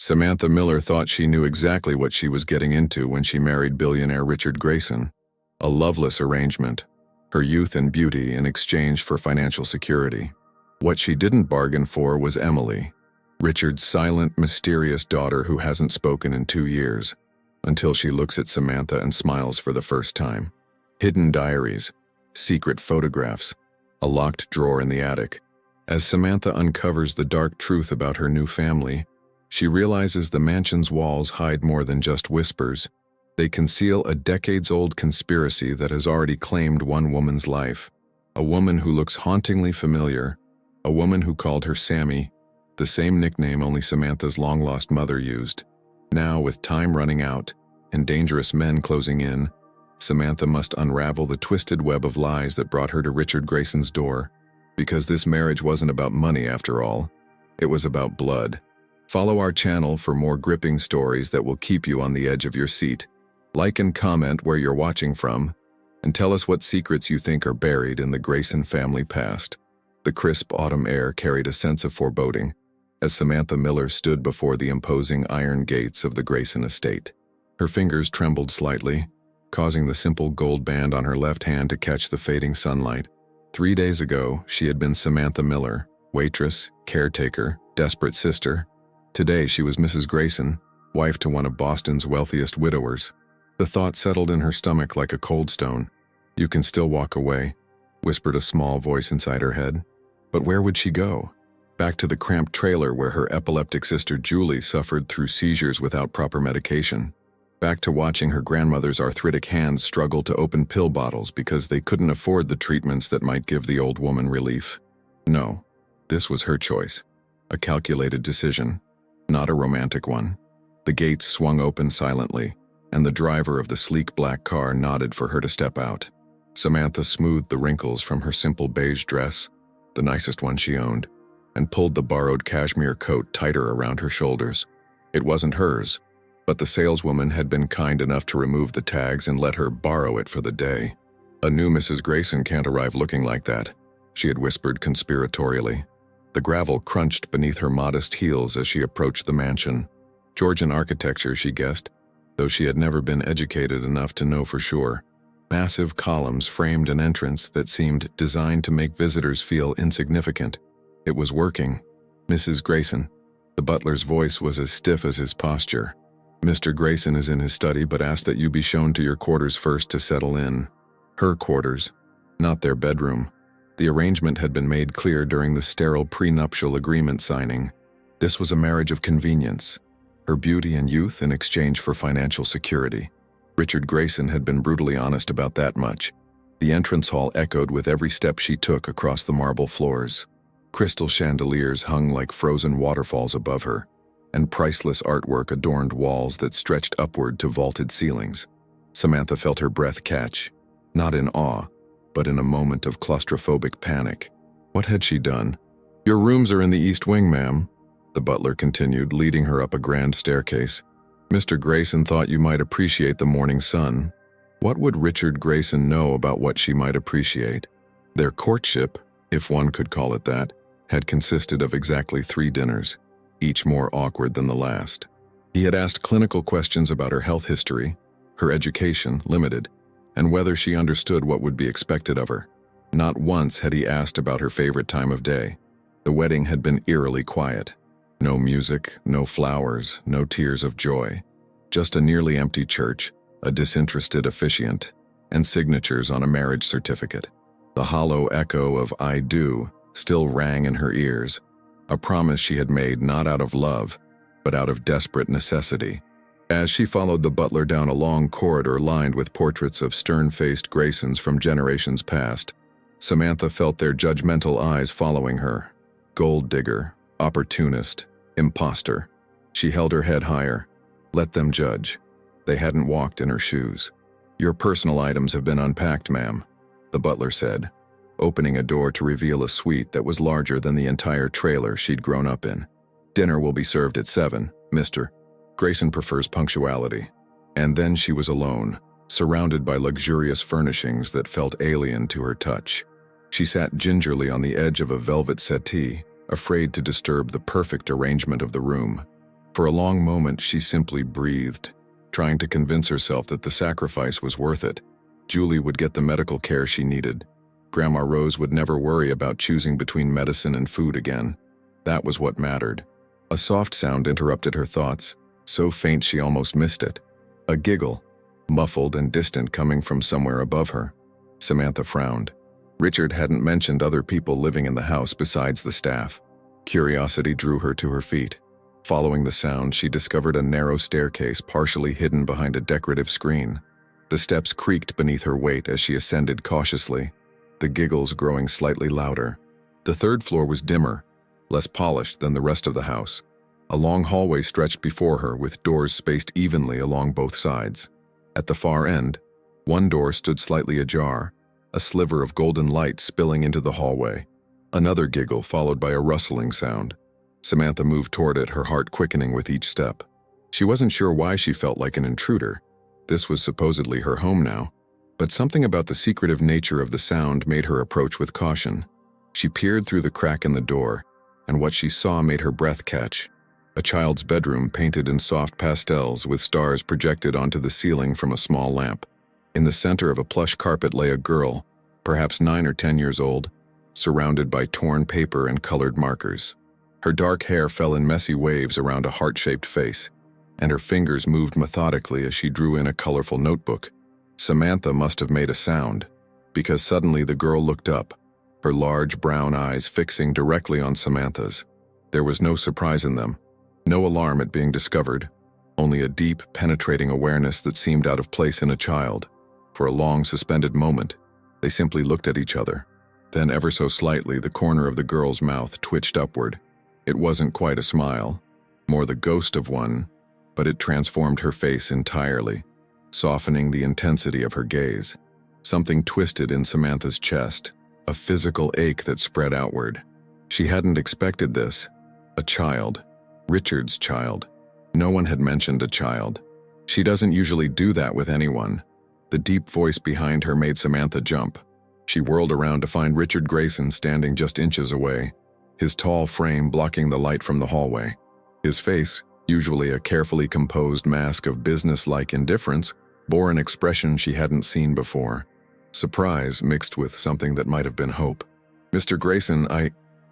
Samantha Miller thought she knew exactly what she was getting into when she married billionaire Richard Grayson. A loveless arrangement, her youth and beauty in exchange for financial security. What she didn't bargain for was Emily, Richard's silent, mysterious daughter who hasn't spoken in 2 years, until she looks at Samantha and smiles for the first time. Hidden diaries, secret photographs, a locked drawer in the attic. As Samantha uncovers the dark truth about her new family, she realizes the mansion's walls hide more than just whispers. They conceal a decades-old conspiracy that has already claimed one woman's life. A woman who looks hauntingly familiar, a woman who called her Sammy, the same nickname only Samantha's long-lost mother used. Now, with time running out and dangerous men closing in, Samantha must unravel the twisted web of lies that brought her to Richard Grayson's door. Because this marriage wasn't about money after all, it was about blood. Follow our channel for more gripping stories that will keep you on the edge of your seat. Like and comment where you're watching from, and tell us what secrets you think are buried in the Grayson family past. The crisp autumn air carried a sense of foreboding as Samantha Miller stood before the imposing iron gates of the Grayson estate. Her fingers trembled slightly, causing the simple gold band on her left hand to catch the fading sunlight. 3 days ago, she had been Samantha Miller, waitress, caretaker, desperate sister. Today she was Mrs. Grayson, wife to one of Boston's wealthiest widowers. The thought settled in her stomach like a cold stone. "You can still walk away," whispered a small voice inside her head. But where would she go? Back to the cramped trailer where her epileptic sister Julie suffered through seizures without proper medication. Back to watching her grandmother's arthritic hands struggle to open pill bottles because they couldn't afford the treatments that might give the old woman relief. No, this was her choice. A calculated decision, not a romantic one. The gates swung open silently, and the driver of the sleek black car nodded for her to step out. Samantha smoothed the wrinkles from her simple beige dress, the nicest one she owned, and pulled the borrowed cashmere coat tighter around her shoulders. It wasn't hers, but the saleswoman had been kind enough to remove the tags and let her borrow it for the day. "A new Mrs. Grayson can't arrive looking like that," she had whispered conspiratorially. The gravel crunched beneath her modest heels as she approached the mansion. Georgian architecture, she guessed, though she had never been educated enough to know for sure. Massive columns framed an entrance that seemed designed to make visitors feel insignificant. It was working. "Mrs. Grayson." The butler's voice was as stiff as his posture. "Mr. Grayson is in his study but asked that you be shown to your quarters first to settle in." Her quarters, not their bedroom. The arrangement had been made clear during the sterile prenuptial agreement signing. This was a marriage of convenience. Her beauty and youth in exchange for financial security. Richard Grayson had been brutally honest about that much. The entrance hall echoed with every step she took across the marble floors. Crystal chandeliers hung like frozen waterfalls above her, and priceless artwork adorned walls that stretched upward to vaulted ceilings. Samantha felt her breath catch, not in awe, but in a moment of claustrophobic panic. What had she done? "Your rooms are in the East Wing, ma'am," the butler continued, leading her up a grand staircase. "Mr. Grayson thought you might appreciate the morning sun." What would Richard Grayson know about what she might appreciate? Their courtship, if one could call it that, had consisted of exactly 3 dinners, each more awkward than the last. He had asked clinical questions about her health history, her education, limited, and whether she understood what would be expected of her. Not once had he asked about her favorite time of day. The wedding had been eerily quiet. No music, no flowers, no tears of joy. Just a nearly empty church, a disinterested officiant, and signatures on a marriage certificate. The hollow echo of "I do" still rang in her ears, a promise she had made not out of love, but out of desperate necessity. As she followed the butler down a long corridor lined with portraits of stern-faced Graysons from generations past, Samantha felt their judgmental eyes following her. Gold digger, opportunist, imposter. She held her head higher. Let them judge. They hadn't walked in her shoes. "Your personal items have been unpacked, ma'am," the butler said, opening a door to reveal a suite that was larger than the entire trailer she'd grown up in. "Dinner will be served at 7, Mr. Grayson prefers punctuality." And then she was alone, surrounded by luxurious furnishings that felt alien to her touch. She sat gingerly on the edge of a velvet settee, afraid to disturb the perfect arrangement of the room. For a long moment, she simply breathed, trying to convince herself that the sacrifice was worth it. Julie would get the medical care she needed. Grandma Rose would never worry about choosing between medicine and food again. That was what mattered. A soft sound interrupted her thoughts, so faint she almost missed it. A giggle, muffled and distant, coming from somewhere above her. Samantha frowned. Richard hadn't mentioned other people living in the house besides the staff. Curiosity drew her to her feet. Following the sound, she discovered a narrow staircase partially hidden behind a decorative screen. The steps creaked beneath her weight as she ascended cautiously, the giggles growing slightly louder. The third floor was dimmer, less polished than the rest of the house. A long hallway stretched before her with doors spaced evenly along both sides. At the far end, one door stood slightly ajar, a sliver of golden light spilling into the hallway. Another giggle followed by a rustling sound. Samantha moved toward it, her heart quickening with each step. She wasn't sure why she felt like an intruder. This was supposedly her home now, but something about the secretive nature of the sound made her approach with caution. She peered through the crack in the door, and what she saw made her breath catch. A child's bedroom painted in soft pastels with stars projected onto the ceiling from a small lamp. In the center of a plush carpet lay a girl, perhaps 9 or 10 years old, surrounded by torn paper and colored markers. Her dark hair fell in messy waves around a heart-shaped face, and her fingers moved methodically as she drew in a colorful notebook. Samantha must have made a sound, because suddenly the girl looked up, her large brown eyes fixing directly on Samantha's. There was no surprise in them, no alarm at being discovered, only a deep, penetrating awareness that seemed out of place in a child. For a long, suspended moment, they simply looked at each other. Then, ever so slightly, the corner of the girl's mouth twitched upward. It wasn't quite a smile, more the ghost of one, but it transformed her face entirely, softening the intensity of her gaze. Something twisted in Samantha's chest, a physical ache that spread outward. She hadn't expected this. A child. Richard's child. No one had mentioned a child. She doesn't usually do that with anyone. The deep voice behind her made Samantha jump. She whirled around to find Richard Grayson standing just inches away, his tall frame blocking the light from the hallway. His face, usually a carefully composed mask of business-like indifference, bore an expression she hadn't seen before. Surprise mixed with something that might have been hope. "Mr. Grayson,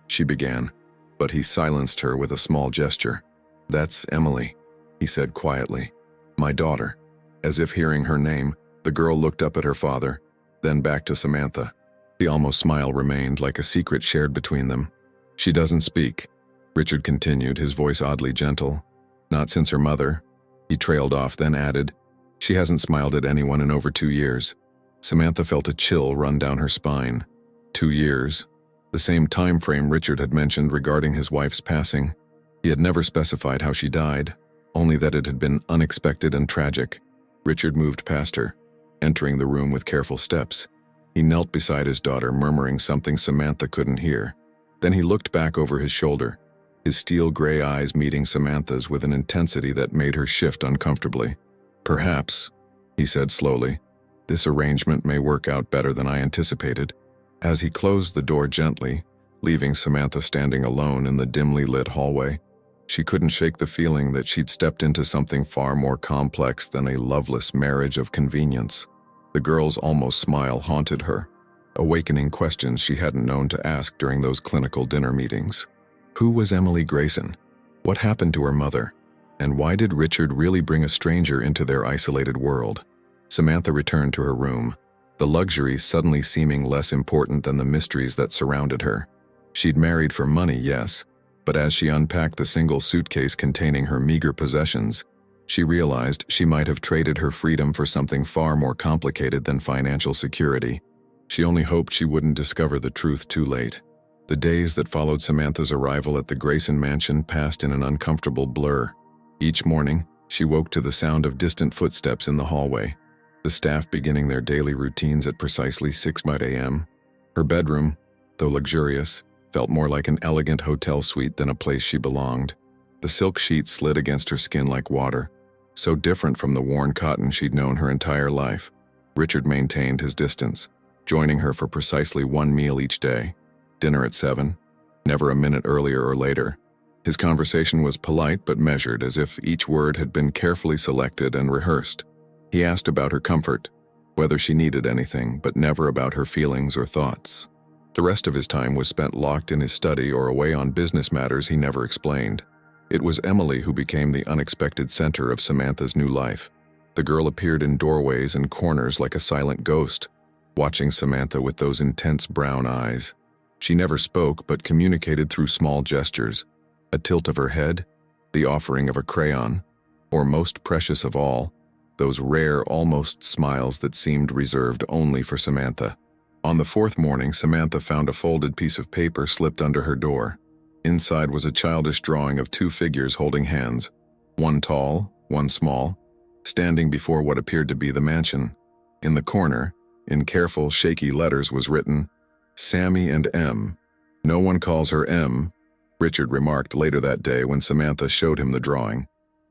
she began, but he silenced her with a small gesture. "That's Emily," he said quietly. "My daughter." As if hearing her name, the girl looked up at her father, then back to Samantha. The almost smile remained, like a secret shared between them. "She doesn't speak," Richard continued, his voice oddly gentle. "Not since her mother." He trailed off, then added, "She hasn't smiled at anyone in over 2 years. Samantha felt a chill run down her spine. 2 years. The same time frame Richard had mentioned regarding his wife's passing. He had never specified how she died, only that it had been unexpected and tragic. Richard moved past her, entering the room with careful steps. He knelt beside his daughter, murmuring something Samantha couldn't hear. Then he looked back over his shoulder, his steel gray eyes meeting Samantha's with an intensity that made her shift uncomfortably. "Perhaps," he said slowly, "this arrangement may work out better than I anticipated." As he closed the door gently, leaving Samantha standing alone in the dimly lit hallway, she couldn't shake the feeling that she'd stepped into something far more complex than a loveless marriage of convenience. The girl's almost smile haunted her, awakening questions she hadn't known to ask during those clinical dinner meetings. Who was Emily Grayson? What happened to her mother? And why did Richard really bring a stranger into their isolated world? Samantha returned to her room, the luxury suddenly seeming less important than the mysteries that surrounded her. She'd married for money, yes, but as she unpacked the single suitcase containing her meager possessions, she realized she might have traded her freedom for something far more complicated than financial security. She only hoped she wouldn't discover the truth too late. The days that followed Samantha's arrival at the Grayson mansion passed in an uncomfortable blur. Each morning, she woke to the sound of distant footsteps in the hallway, the staff beginning their daily routines at precisely 6 a.m. Her bedroom, though luxurious, felt more like an elegant hotel suite than a place she belonged. The silk sheets slid against her skin like water, so different from the worn cotton she'd known her entire life. Richard maintained his distance, joining her for precisely one meal each day. Dinner at 7, never a minute earlier or later. His conversation was polite but measured, as if each word had been carefully selected and rehearsed. He asked about her comfort, whether she needed anything, but never about her feelings or thoughts. The rest of his time was spent locked in his study or away on business matters he never explained. It was Emily who became the unexpected center of Samantha's new life. The girl appeared in doorways and corners like a silent ghost, watching Samantha with those intense brown eyes. She never spoke but communicated through small gestures, a tilt of her head, the offering of a crayon, or most precious of all, those rare, almost smiles that seemed reserved only for Samantha. On the fourth morning, Samantha found a folded piece of paper slipped under her door. Inside was a childish drawing of two figures holding hands, one tall, one small, standing before what appeared to be the mansion. In the corner, in careful, shaky letters, was written, "Sammy and M. No one calls her M," Richard remarked later that day when Samantha showed him the drawing.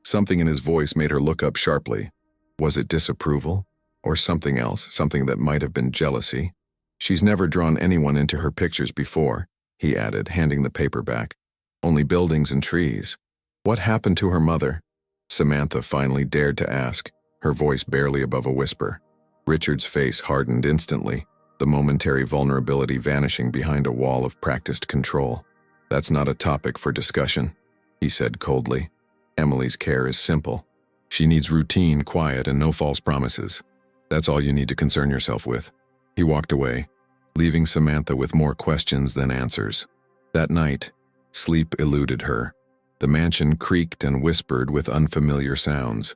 Something in his voice made her look up sharply. Was it disapproval? Or something else, something that might have been jealousy? "She's never drawn anyone into her pictures before," he added, handing the paper back. "Only buildings and trees. What happened to her mother?" Samantha finally dared to ask, her voice barely above a whisper. Richard's face hardened instantly, the momentary vulnerability vanishing behind a wall of practiced control. "That's not a topic for discussion," he said coldly. "Emily's care is simple. She needs routine, quiet, and no false promises. That's all you need to concern yourself with." He walked away, leaving Samantha with more questions than answers. That night, sleep eluded her. The mansion creaked and whispered with unfamiliar sounds.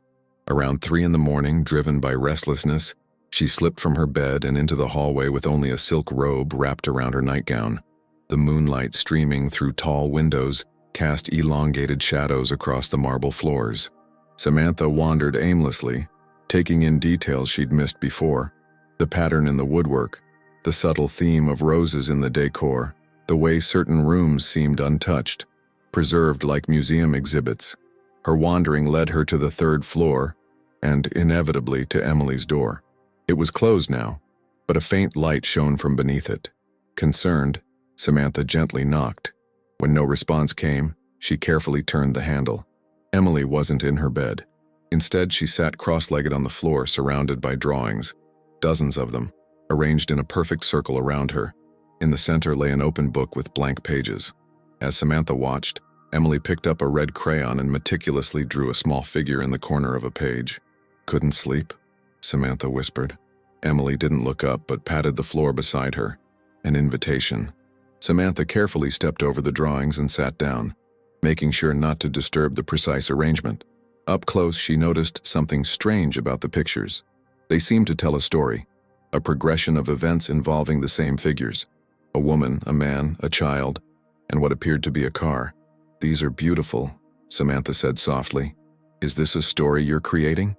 Around 3 a.m, driven by restlessness, she slipped from her bed and into the hallway with only a silk robe wrapped around her nightgown. The moonlight streaming through tall windows cast elongated shadows across the marble floors. Samantha wandered aimlessly, taking in details she'd missed before. The pattern in the woodwork, the subtle theme of roses in the decor, the way certain rooms seemed untouched, preserved like museum exhibits. Her wandering led her to the 3rd floor, and inevitably to Emily's door. It was closed now, but a faint light shone from beneath it. Concerned, Samantha gently knocked. When no response came, she carefully turned the handle. Emily wasn't in her bed. Instead, she sat cross-legged on the floor, surrounded by drawings, dozens of them, arranged in a perfect circle around her. In the center lay an open book with blank pages. As Samantha watched, Emily picked up a red crayon and meticulously drew a small figure in the corner of a page. "Couldn't sleep?" Samantha whispered. Emily didn't look up but patted the floor beside her. An invitation. Samantha carefully stepped over the drawings and sat down, making sure not to disturb the precise arrangement. Up close, she noticed something strange about the pictures. They seemed to tell a story, a progression of events involving the same figures. A woman, a man, a child, and what appeared to be a car. "These are beautiful," Samantha said softly. "Is this a story you're creating?"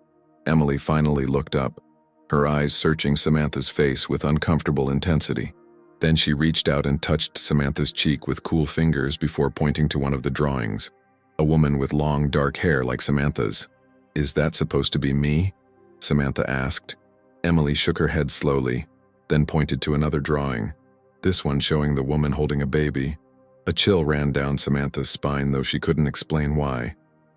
Emily finally looked up, her eyes searching Samantha's face with uncomfortable intensity. Then she reached out and touched Samantha's cheek with cool fingers before pointing to one of the drawings. A woman with long, dark hair like Samantha's. "Is that supposed to be me?" Samantha asked. Emily shook her head slowly, then pointed to another drawing, this one showing the woman holding a baby. A chill ran down Samantha's spine, though she couldn't explain why.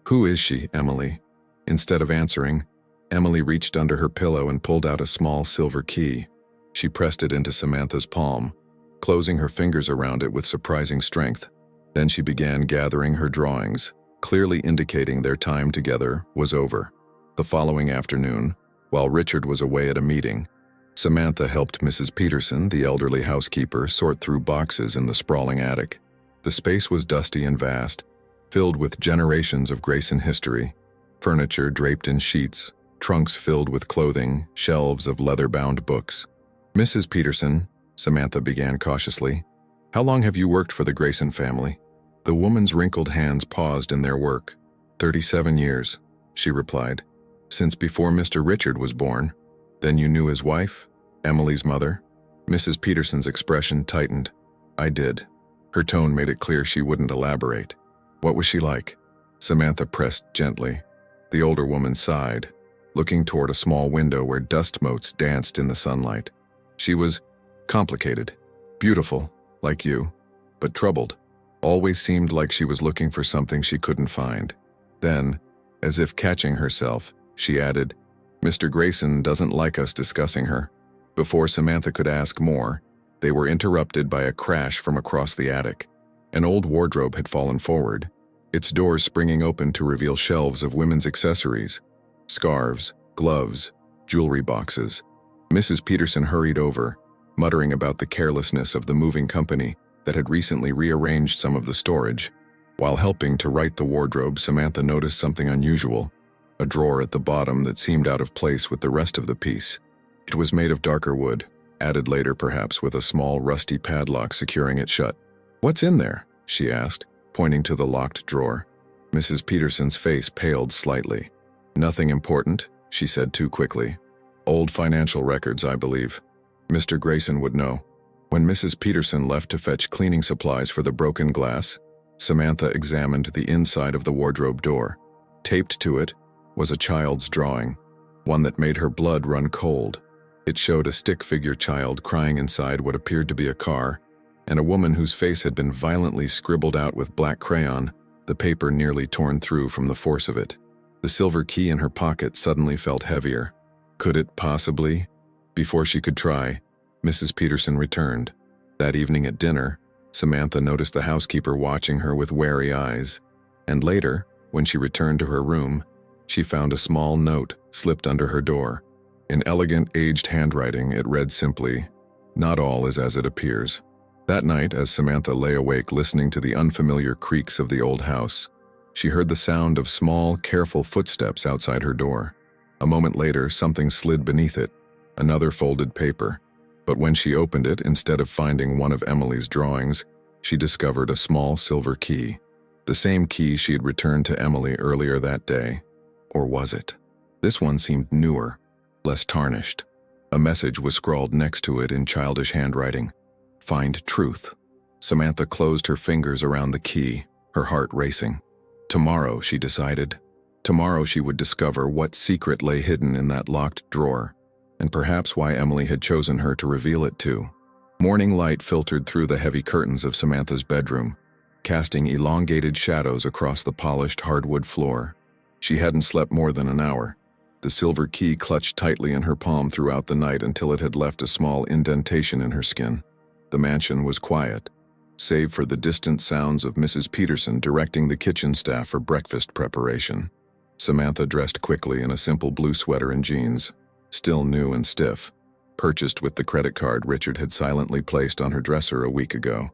"Who is she, Emily?" Instead of answering, Emily reached under her pillow and pulled out a small silver key. She pressed it into Samantha's palm, closing her fingers around it with surprising strength. Then she began gathering her drawings, clearly indicating their time together was over. The following afternoon, while Richard was away at a meeting, Samantha helped Mrs. Peterson, the elderly housekeeper, sort through boxes in the sprawling attic. The space was dusty and vast, filled with generations of Grayson history, furniture draped in sheets, trunks filled with clothing, shelves of leather-bound books. "Mrs. Peterson," Samantha began cautiously, "how long have you worked for the Grayson family?" The woman's wrinkled hands paused in their work. 37 years, she replied. "Since before Mr. Richard was born." "Then you knew his wife, Emily's mother?" Mrs. Peterson's expression tightened. "I did." Her tone made it clear she wouldn't elaborate. "What was she like?" Samantha pressed gently. The older woman sighed, looking toward a small window where dust motes danced in the sunlight. "She was complicated, beautiful, like you, but troubled. Always seemed like she was looking for something she couldn't find. Then, as if catching herself, she added, "Mr. Grayson doesn't like us discussing her." Before Samantha could ask more, they were interrupted by a crash from across the attic. An old wardrobe had fallen forward, its doors springing open to reveal shelves of women's accessories, scarves, gloves, jewelry boxes. Mrs. Peterson hurried over, muttering about the carelessness of the moving company that had recently rearranged some of the storage. While helping to right the wardrobe, Samantha noticed something unusual, a drawer at the bottom that seemed out of place with the rest of the piece. It was made of darker wood, added later perhaps with a small rusty padlock securing it shut. "What's in there?" she asked, pointing to the locked drawer. Mrs. Peterson's face paled slightly. "Nothing important," she said too quickly. "Old financial records, I believe. Mr. Grayson would know." When Mrs. Peterson left to fetch cleaning supplies for the broken glass, Samantha examined the inside of the wardrobe door. Taped to it was a child's drawing, one that made her blood run cold. It showed a stick-figure child crying inside what appeared to be a car, and a woman whose face had been violently scribbled out with black crayon, the paper nearly torn through from the force of it. The silver key in her pocket suddenly felt heavier. Could it possibly? Before she could try, Mrs. Peterson returned. That evening at dinner, Samantha noticed the housekeeper watching her with wary eyes, and later, when she returned to her room, she found a small note slipped under her door. In elegant, aged handwriting, it read simply, "Not all is as it appears." That night, as Samantha lay awake listening to the unfamiliar creaks of the old house, she heard the sound of small, careful footsteps outside her door. A moment later, something slid beneath it, another folded paper. But when she opened it, instead of finding one of Emily's drawings, she discovered a small silver key. The same key she had returned to Emily earlier that day. Or was it? This one seemed newer, less tarnished. A message was scrawled next to it in childish handwriting. "Find truth." Samantha closed her fingers around the key, her heart racing. Tomorrow, she decided. Tomorrow she would discover what secret lay hidden in that locked drawer, and perhaps why Emily had chosen her to reveal it to. Morning light filtered through the heavy curtains of Samantha's bedroom, casting elongated shadows across the polished hardwood floor. She hadn't slept more than an hour. The silver key clutched tightly in her palm throughout the night until it had left a small indentation in her skin. The mansion was quiet, save for the distant sounds of Mrs. Peterson directing the kitchen staff for breakfast preparation. Samantha dressed quickly in a simple blue sweater and jeans, still new and stiff, purchased with the credit card Richard had silently placed on her dresser a week ago.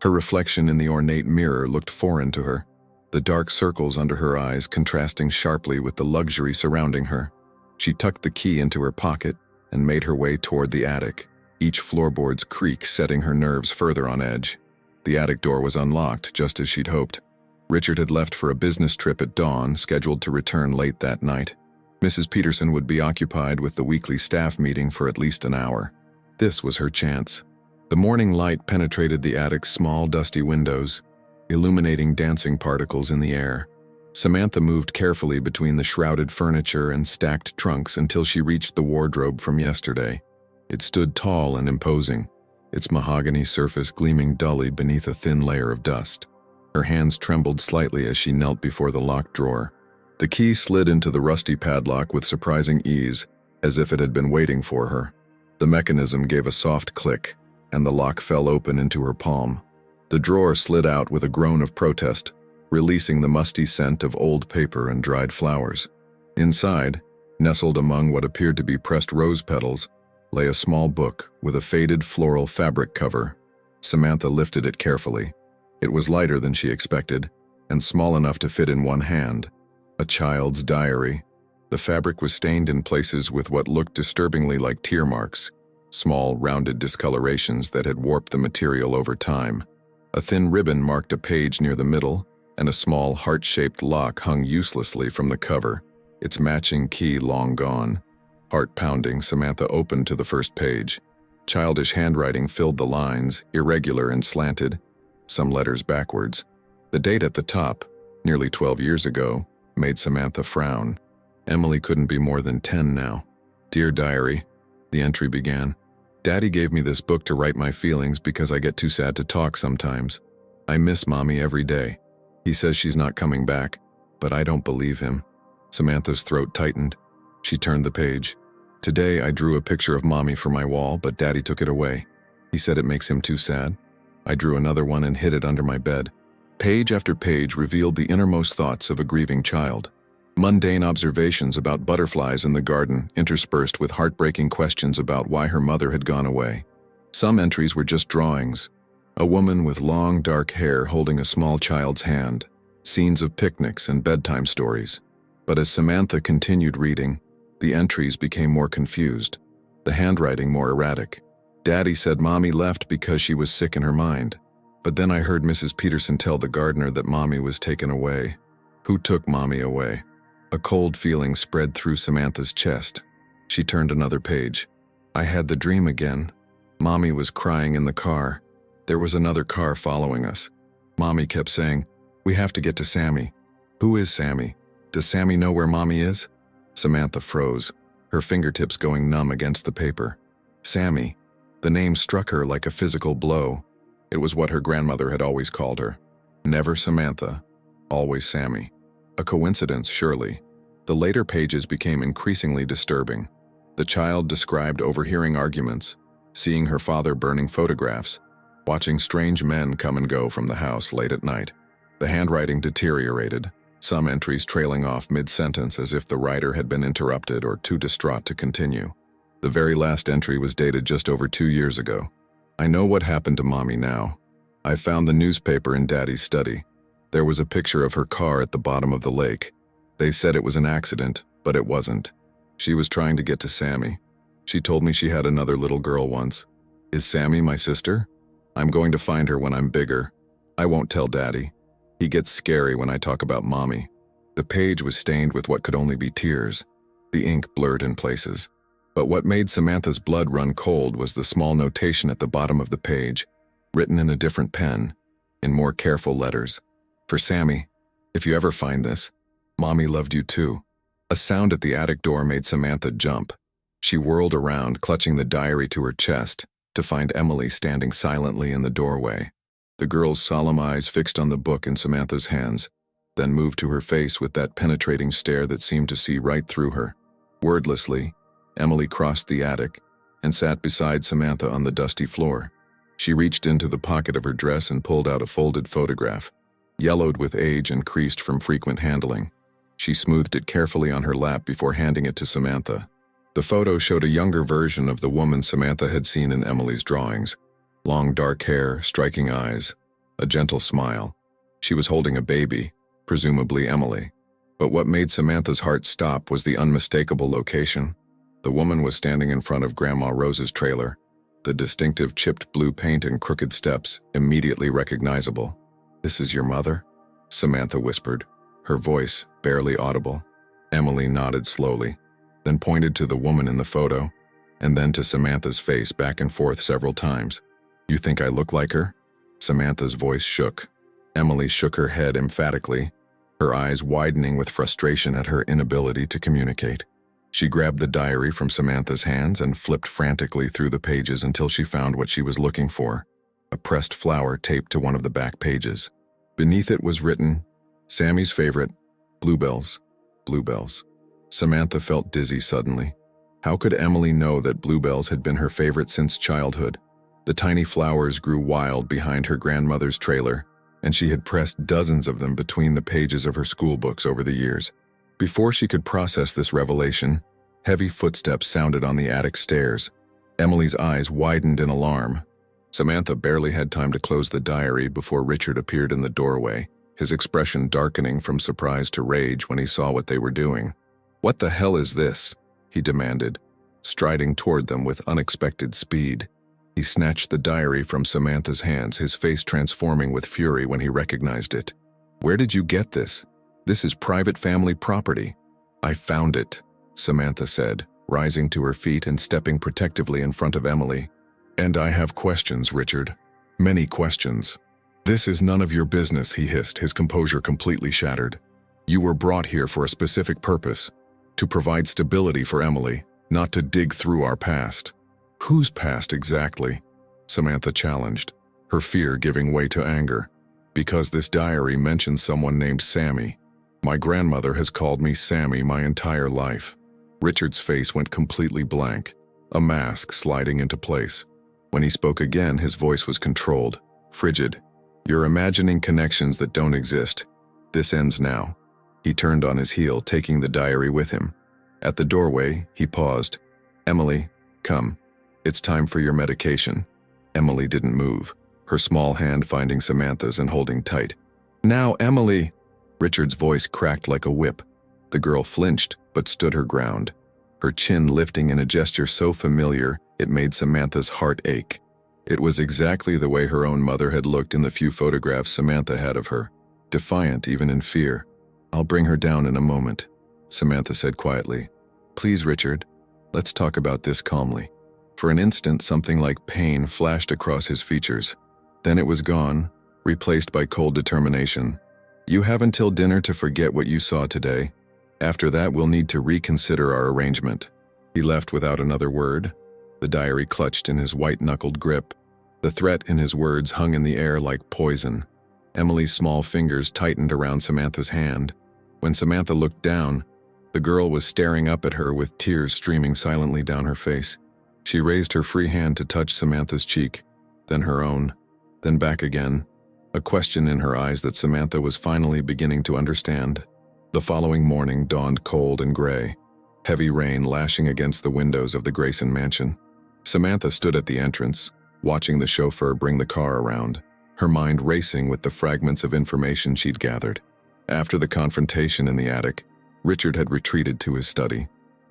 Her reflection in the ornate mirror looked foreign to her, the dark circles under her eyes contrasting sharply with the luxury surrounding her. She tucked the key into her pocket and made her way toward the attic, each floorboard's creak setting her nerves further on edge. The attic door was unlocked, just as she'd hoped. Richard had left for a business trip at dawn, scheduled to return late that night. Mrs. Peterson would be occupied with the weekly staff meeting for at least an hour. This was her chance. The morning light penetrated the attic's small, dusty windows, illuminating dancing particles in the air. Samantha moved carefully between the shrouded furniture and stacked trunks until she reached the wardrobe from yesterday. It stood tall and imposing, its mahogany surface gleaming dully beneath a thin layer of dust. Her hands trembled slightly as she knelt before the locked drawer. The key slid into the rusty padlock with surprising ease, as if it had been waiting for her. The mechanism gave a soft click, and the lock fell open into her palm. The drawer slid out with a groan of protest, releasing the musty scent of old paper and dried flowers. Inside, nestled among what appeared to be pressed rose petals, lay a small book with a faded floral fabric cover. Samantha lifted it carefully. It was lighter than she expected, and small enough to fit in one hand. A child's diary. The fabric was stained in places with what looked disturbingly like tear marks, small rounded discolorations that had warped the material over time. A thin ribbon marked a page near the middle, and a small heart-shaped lock hung uselessly from the cover, its matching key long gone. Heart-pounding, Samantha opened to the first page. Childish handwriting filled the lines, irregular and slanted, some letters backwards. The date at the top, nearly 12 years ago, made Samantha frown. Emily couldn't be more than 10 now. "Dear Diary," the entry began. "Daddy gave me this book to write my feelings because I get too sad to talk sometimes. I miss Mommy every day. He says she's not coming back, but I don't believe him. Samantha's throat tightened. She turned the page. Today I drew a picture of Mommy for my wall, but Daddy took it away. He said it makes him too sad. I drew another one and hid it under my bed. Page after page revealed the innermost thoughts of a grieving child. Mundane observations about butterflies in the garden interspersed with heartbreaking questions about why her mother had gone away. Some entries were just drawings. A woman with long, dark hair holding a small child's hand. Scenes of picnics and bedtime stories. But as Samantha continued reading, the entries became more confused, the handwriting more erratic. Daddy said Mommy left because she was sick in her mind. But then I heard Mrs. Peterson tell the gardener that Mommy was taken away. Who took Mommy away? A cold feeling spread through Samantha's chest. She turned another page. I had the dream again. Mommy was crying in the car. There was another car following us. Mommy kept saying, "We have to get to Sammy." Who is Sammy? Does Sammy know where Mommy is? Samantha froze, her fingertips going numb against the paper. Sammy. The name struck her like a physical blow. It was what her grandmother had always called her. Never Samantha, always Sammy. A coincidence, surely. The later pages became increasingly disturbing. The child described overhearing arguments, seeing her father burning photographs, watching strange men come and go from the house late at night. The handwriting deteriorated, some entries trailing off mid-sentence as if the writer had been interrupted or too distraught to continue. The very last entry was dated just over 2 years ago. I know what happened to Mommy now. I found the newspaper in Daddy's study. There was a picture of her car at the bottom of the lake. They said it was an accident, but it wasn't. She was trying to get to Sammy. She told me she had another little girl once. Is Sammy my sister? I'm going to find her when I'm bigger. I won't tell Daddy. He gets scary when I talk about Mommy. The page was stained with what could only be tears. The ink blurred in places. But what made Samantha's blood run cold was the small notation at the bottom of the page, written in a different pen, in more careful letters. For Sammy, if you ever find this, Mommy loved you too. A sound at the attic door made Samantha jump. She whirled around, clutching the diary to her chest, to find Emily standing silently in the doorway. The girl's solemn eyes fixed on the book in Samantha's hands, then moved to her face with that penetrating stare that seemed to see right through her. Wordlessly, Emily crossed the attic and sat beside Samantha on the dusty floor. She reached into the pocket of her dress and pulled out a folded photograph, yellowed with age and creased from frequent handling. She smoothed it carefully on her lap before handing it to Samantha. The photo showed a younger version of the woman Samantha had seen in Emily's drawings. Long dark hair, striking eyes, a gentle smile. She was holding a baby, presumably Emily. But what made Samantha's heart stop was the unmistakable location. The woman was standing in front of Grandma Rose's trailer, the distinctive chipped blue paint and crooked steps immediately recognizable. "This is your mother?" Samantha whispered, her voice barely audible. Emily nodded slowly, then pointed to the woman in the photo, and then to Samantha's face back and forth several times. "You think I look like her?" Samantha's voice shook. Emily shook her head emphatically, her eyes widening with frustration at her inability to communicate. She grabbed the diary from Samantha's hands and flipped frantically through the pages until she found what she was looking for, a pressed flower taped to one of the back pages. Beneath it was written, "Sammy's favorite, bluebells, bluebells." Samantha felt dizzy suddenly. How could Emily know that bluebells had been her favorite since childhood? The tiny flowers grew wild behind her grandmother's trailer, and she had pressed dozens of them between the pages of her school books over the years. Before she could process this revelation, heavy footsteps sounded on the attic stairs. Emily's eyes widened in alarm. Samantha barely had time to close the diary before Richard appeared in the doorway, his expression darkening from surprise to rage when he saw what they were doing. "What the hell is this?" he demanded, striding toward them with unexpected speed. He snatched the diary from Samantha's hands, his face transforming with fury when he recognized it. "Where did you get this? This is private family property." "I found it," Samantha said, rising to her feet and stepping protectively in front of Emily. "And I have questions, Richard. Many questions." "This is none of your business," he hissed, his composure completely shattered. "You were brought here for a specific purpose, to provide stability for Emily, not to dig through our past." "Whose past exactly?" Samantha challenged, her fear giving way to anger. Because this diary mentions someone named Sammy. My grandmother has called me Sammy my entire life. Richard's face went completely blank, a mask sliding into place. When he spoke again, his voice was controlled, frigid. You're imagining connections that don't exist. This ends now. He turned on his heel, taking the diary with him. At the doorway, he paused. Emily, come. It's time for your medication. Emily didn't move, her small hand finding Samantha's and holding tight. Now, Emily! Richard's voice cracked like a whip. The girl flinched, but stood her ground, her chin lifting in a gesture so familiar it made Samantha's heart ache. It was exactly the way her own mother had looked in the few photographs Samantha had of her, defiant even in fear. I'll bring her down in a moment, Samantha said quietly. Please, Richard, let's talk about this calmly. For an instant, something like pain flashed across his features. Then it was gone, replaced by cold determination. You have until dinner to forget what you saw today. After that, we'll need to reconsider our arrangement. He left without another word, the diary clutched in his white-knuckled grip. The threat in his words hung in the air like poison. Emily's small fingers tightened around Samantha's hand. When Samantha looked down, the girl was staring up at her with tears streaming silently down her face. She raised her free hand to touch Samantha's cheek, then her own, then back again, a question in her eyes that Samantha was finally beginning to understand. The following morning dawned cold and gray, heavy rain lashing against the windows of the Grayson mansion. Samantha stood at the entrance, watching the chauffeur bring the car around, her mind racing with the fragments of information she'd gathered. After the confrontation in the attic, Richard had retreated to his study,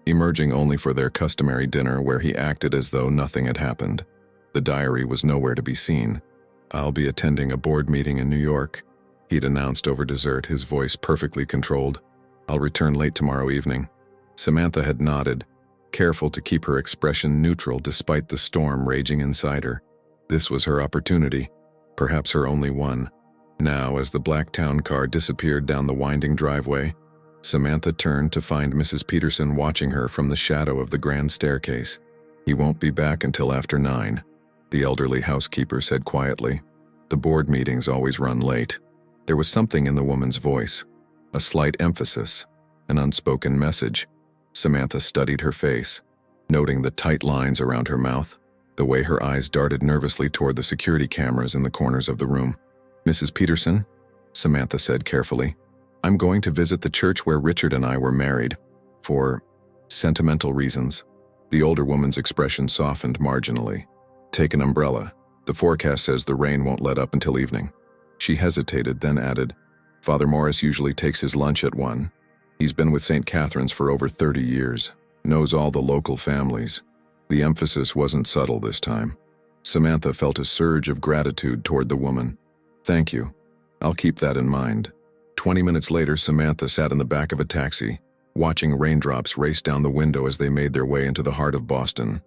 emerging only for their customary dinner where he acted as though nothing had happened. The diary was nowhere to be seen. I'll be attending a board meeting in New York, he'd announced over dessert, his voice perfectly controlled. I'll return late tomorrow evening. Samantha had nodded, careful to keep her expression neutral despite the storm raging inside her. This was her opportunity, perhaps her only one. Now, as the black town car disappeared down the winding driveway, Samantha turned to find Mrs. Peterson watching her from the shadow of the grand staircase. He won't be back until after 9, the elderly housekeeper said quietly. The board meetings always run late. There was something in the woman's voice, a slight emphasis, an unspoken message. Samantha studied her face, noting the tight lines around her mouth, the way her eyes darted nervously toward the security cameras in the corners of the room. Mrs. Peterson, Samantha said carefully, I'm going to visit the church where Richard and I were married, for sentimental reasons. The older woman's expression softened marginally. Take an umbrella. The forecast says the rain won't let up until evening. She hesitated, then added, Father Morris usually takes his lunch at 1. He's been with St. Catherine's for over 30 years, knows all the local families. The emphasis wasn't subtle this time. Samantha felt a surge of gratitude toward the woman. Thank you. I'll keep that in mind. 20 minutes later, Samantha sat in the back of a taxi, watching raindrops race down the window as they made their way into the heart of Boston.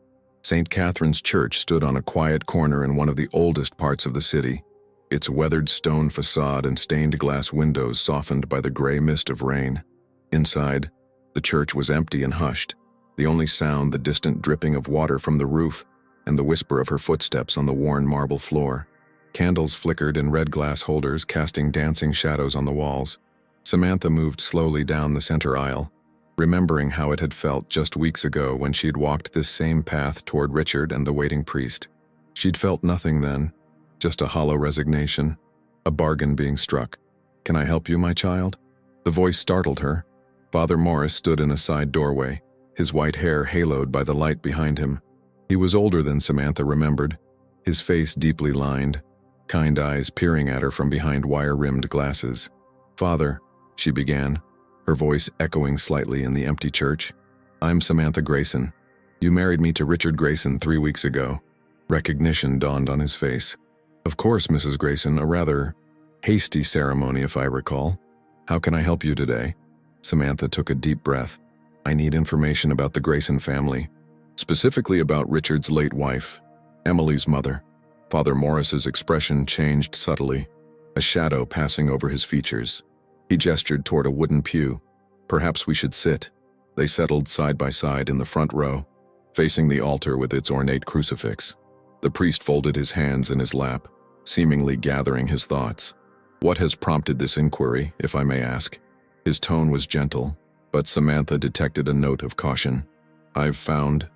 St. Catherine's Church stood on a quiet corner in one of the oldest parts of the city, its weathered stone facade and stained glass windows softened by the gray mist of rain. Inside, the church was empty and hushed, the only sound the distant dripping of water from the roof and the whisper of her footsteps on the worn marble floor. Candles flickered in red glass holders, casting dancing shadows on the walls. Samantha moved slowly down the center aisle, remembering how it had felt just weeks ago when she'd walked this same path toward Richard and the waiting priest. She'd felt nothing then, just a hollow resignation, a bargain being struck. Can I help you, my child? The voice startled her. Father Morris stood in a side doorway, his white hair haloed by the light behind him. He was older than Samantha remembered, his face deeply lined, kind eyes peering at her from behind wire-rimmed glasses. Father, she began, her voice echoing slightly in the empty church. I'm Samantha Grayson. You married me to Richard Grayson 3 weeks ago. Recognition dawned on his face. Of course, Mrs. Grayson, a rather hasty ceremony if I recall. How can I help you today? Samantha took a deep breath. I need information about the Grayson family, specifically about Richard's late wife, Emily's mother. Father Morris's expression changed subtly, a shadow passing over his features. He gestured toward a wooden pew. Perhaps we should sit. They settled side by side in the front row, facing the altar with its ornate crucifix. The priest folded his hands in his lap, seemingly gathering his thoughts. What has prompted this inquiry, if I may ask? His tone was gentle, but Samantha detected a note of caution. I've found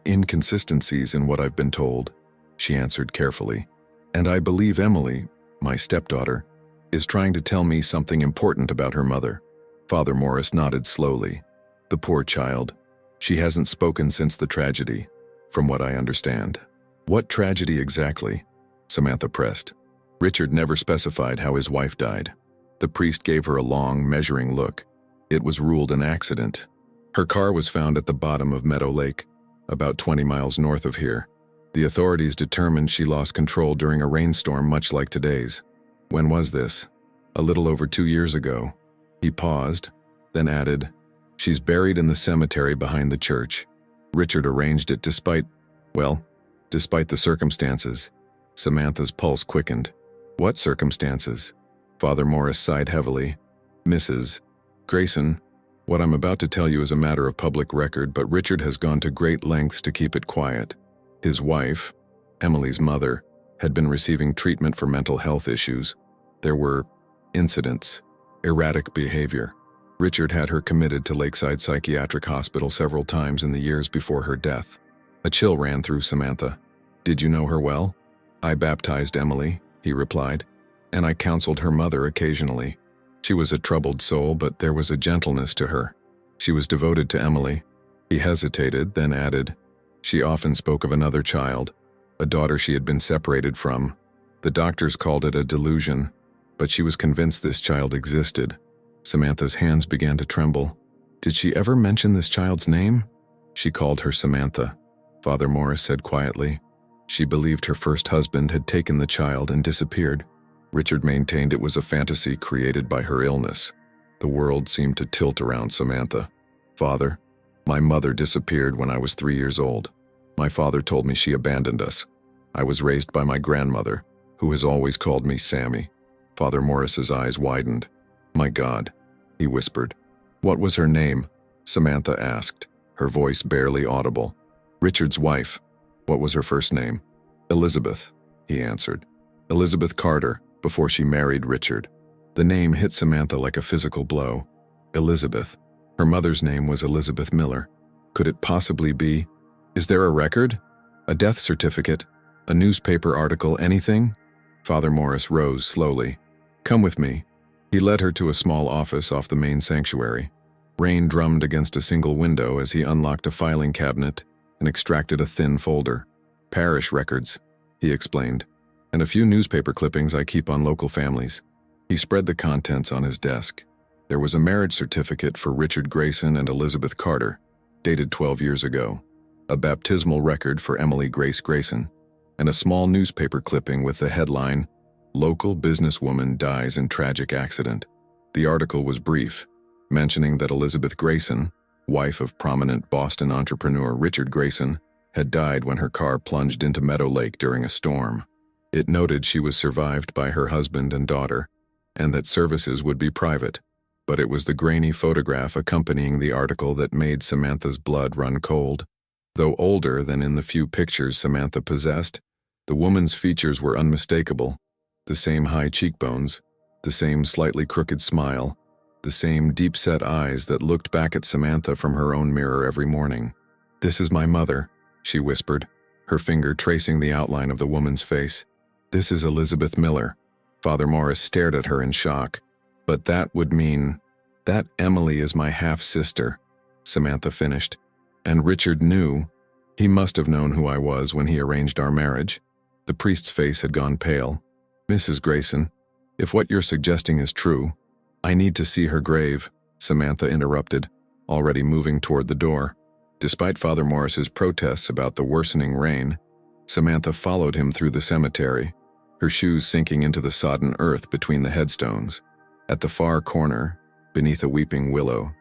inconsistencies in what I've been told, she answered carefully. And I believe Emily, my stepdaughter, is trying to tell me something important about her mother. Father Morris nodded slowly. The poor child. She hasn't spoken since the tragedy, from what I understand. What tragedy exactly? Samantha pressed. Richard never specified how his wife died. The priest gave her a long, measuring look. It was ruled an accident. Her car was found at the bottom of Meadow Lake, about 20 miles north of here. The authorities determined she lost control during a rainstorm much like today's. When was this? A little over 2 years ago. He paused, then added, She's buried in the cemetery behind the church. Richard arranged it despite the circumstances. Samantha's pulse quickened. What circumstances? Father Morris sighed heavily. Mrs. Grayson, what I'm about to tell you is a matter of public record, but Richard has gone to great lengths to keep it quiet. His wife, Emily's mother, had been receiving treatment for mental health issues. There were incidents, erratic behavior. Richard had her committed to Lakeside Psychiatric Hospital several times in the years before her death. A chill ran through Samantha. Did you know her well? I baptized Emily, he replied, and I counseled her mother occasionally. She was a troubled soul, but there was a gentleness to her. She was devoted to Emily. He hesitated, then added, She often spoke of another child, a daughter she had been separated from. The doctors called it a delusion, but she was convinced this child existed. Samantha's hands began to tremble. Did she ever mention this child's name? She called her Samantha. Father Morris said quietly. She believed her first husband had taken the child and disappeared. Richard maintained it was a fantasy created by her illness. The world seemed to tilt around Samantha. Father, my mother disappeared when I was 3 years old. My father told me she abandoned us. I was raised by my grandmother, who has always called me Sammy. Father Morris's eyes widened. My God, he whispered. What was her name? Samantha asked, her voice barely audible. Richard's wife. What was her first name? Elizabeth, he answered. Elizabeth Carter, before she married Richard. The name hit Samantha like a physical blow. Elizabeth. Her mother's name was Elizabeth Miller. Could it possibly be? Is there a record? A death certificate? A newspaper article? Anything? Father Morris rose slowly. Come with me. He led her to a small office off the main sanctuary. Rain drummed against a single window as he unlocked a filing cabinet and extracted a thin folder. Parish records, he explained, and a few newspaper clippings I keep on local families. He spread the contents on his desk. There was a marriage certificate for Richard Grayson and Elizabeth Carter, dated 12 years ago, a baptismal record for Emily Grace Grayson, and a small newspaper clipping with the headline, Local Businesswoman Dies in Tragic Accident. The article was brief, mentioning that Elizabeth Grayson, wife of prominent Boston entrepreneur Richard Grayson, had died when her car plunged into Meadow Lake during a storm. It noted she was survived by her husband and daughter, and that services would be private. But it was the grainy photograph accompanying the article that made Samantha's blood run cold. Though older than in the few pictures Samantha possessed, the woman's features were unmistakable. The same high cheekbones, the same slightly crooked smile, the same deep-set eyes that looked back at Samantha from her own mirror every morning. This is my mother, she whispered, her finger tracing the outline of the woman's face. This is Elizabeth Miller. Father Morris stared at her in shock. But that would mean that Emily is my half-sister, Samantha finished. And Richard knew. He must have known who I was when he arranged our marriage. The priest's face had gone pale. Mrs. Grayson, if what you're suggesting is true, I need to see her grave, Samantha interrupted, already moving toward the door. Despite Father Morris's protests about the worsening rain, Samantha followed him through the cemetery, her shoes sinking into the sodden earth between the headstones. At the far corner, beneath a weeping willow,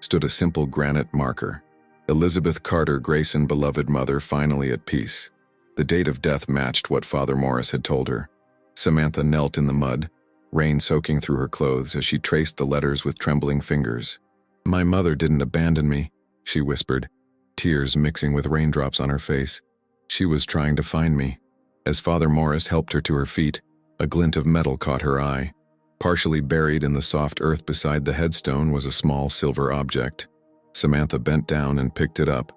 stood a simple granite marker. Elizabeth Carter Grayson, beloved mother, finally at peace. The date of death matched what Father Morris had told her. Samantha knelt in the mud, rain soaking through her clothes as she traced the letters with trembling fingers. My mother didn't abandon me, she whispered, tears mixing with raindrops on her face. She was trying to find me. As Father Morris helped her to her feet, a glint of metal caught her eye. Partially buried in the soft earth beside the headstone was a small silver object. Samantha bent down and picked it up,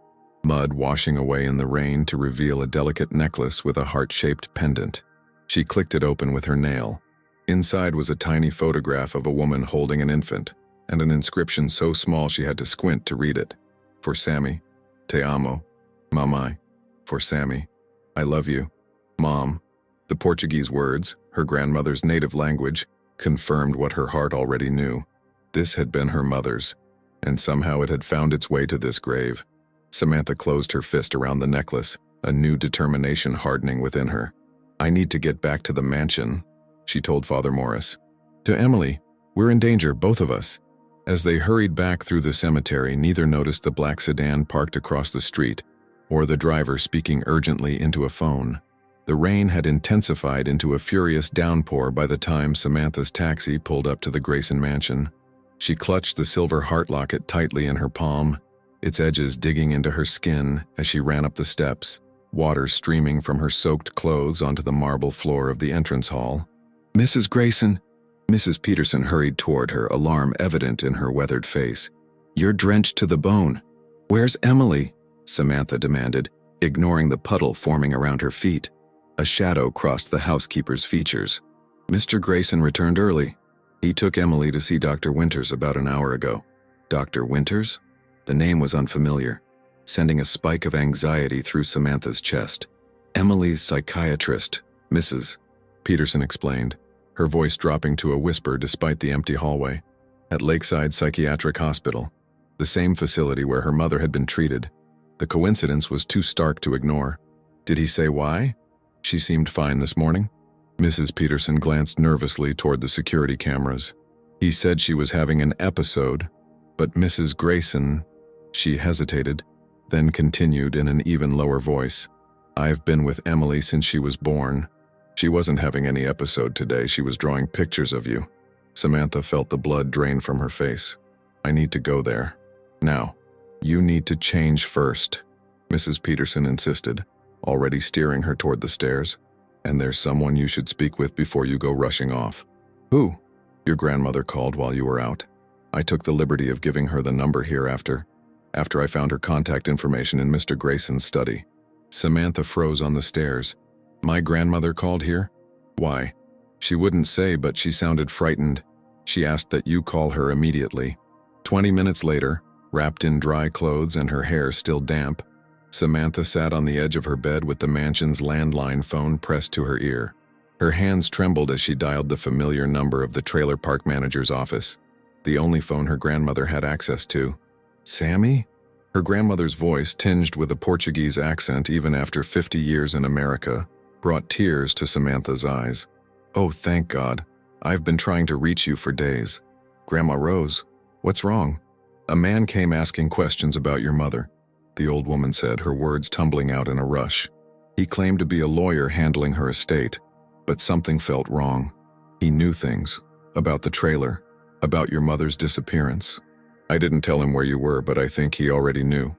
mud washing away in the rain to reveal a delicate necklace with a heart-shaped pendant. She clicked it open with her nail. Inside was a tiny photograph of a woman holding an infant, and an inscription so small she had to squint to read it. For Sammy, te amo, mamãe. For Sammy, I love you, Mom. The Portuguese words, her grandmother's native language, confirmed what her heart already knew. This had been her mother's, and somehow it had found its way to this grave. Samantha closed her fist around the necklace, a new determination hardening within her. I need to get back to the mansion, she told Father Morris. To Emily, we're in danger, both of us. As they hurried back through the cemetery, neither noticed the black sedan parked across the street, or the driver speaking urgently into a phone. The rain had intensified into a furious downpour by the time Samantha's taxi pulled up to the Grayson mansion. She clutched the silver heart locket tightly in her palm, its edges digging into her skin as she ran up the steps, water streaming from her soaked clothes onto the marble floor of the entrance hall. Mrs. Grayson! Mrs. Peterson hurried toward her, alarm evident in her weathered face. You're drenched to the bone. Where's Emily? Samantha demanded, ignoring the puddle forming around her feet. A shadow crossed the housekeeper's features. Mr. Grayson returned early. He took Emily to see Dr. Winters about an hour ago. Dr. Winters? The name was unfamiliar, sending a spike of anxiety through Samantha's chest. Emily's psychiatrist, Mrs. Peterson explained, her voice dropping to a whisper despite the empty hallway. At Lakeside Psychiatric Hospital, the same facility where her mother had been treated. The coincidence was too stark to ignore. Did he say why? She seemed fine this morning. Mrs. Peterson glanced nervously toward the security cameras. He said she was having an episode, but Mrs. Grayson... She hesitated, then continued in an even lower voice. I've been with Emily since she was born. She wasn't having any episode today, she was drawing pictures of you. Samantha felt the blood drain from her face. I need to go there. Now. You need to change first, Mrs. Peterson insisted, already steering her toward the stairs. And there's someone you should speak with before you go rushing off. Who? Your grandmother called while you were out. I took the liberty of giving her the number here after I found her contact information in Mr. Grayson's study. Samantha froze on the stairs. My grandmother called here? Why? She wouldn't say, but she sounded frightened. She asked that you call her immediately. 20 minutes later, wrapped in dry clothes and her hair still damp, Samantha sat on the edge of her bed with the mansion's landline phone pressed to her ear. Her hands trembled as she dialed the familiar number of the trailer park manager's office, the only phone her grandmother had access to. Sammy? Her grandmother's voice, tinged with a Portuguese accent even after 50 years in America, brought tears to Samantha's eyes. Oh, thank God. I've been trying to reach you for days. Grandma Rose, what's wrong? A man came asking questions about your mother, the old woman said, her words tumbling out in a rush. He claimed to be a lawyer handling her estate, but something felt wrong. He knew things, about the trailer, about your mother's disappearance. I didn't tell him where you were, but I think he already knew.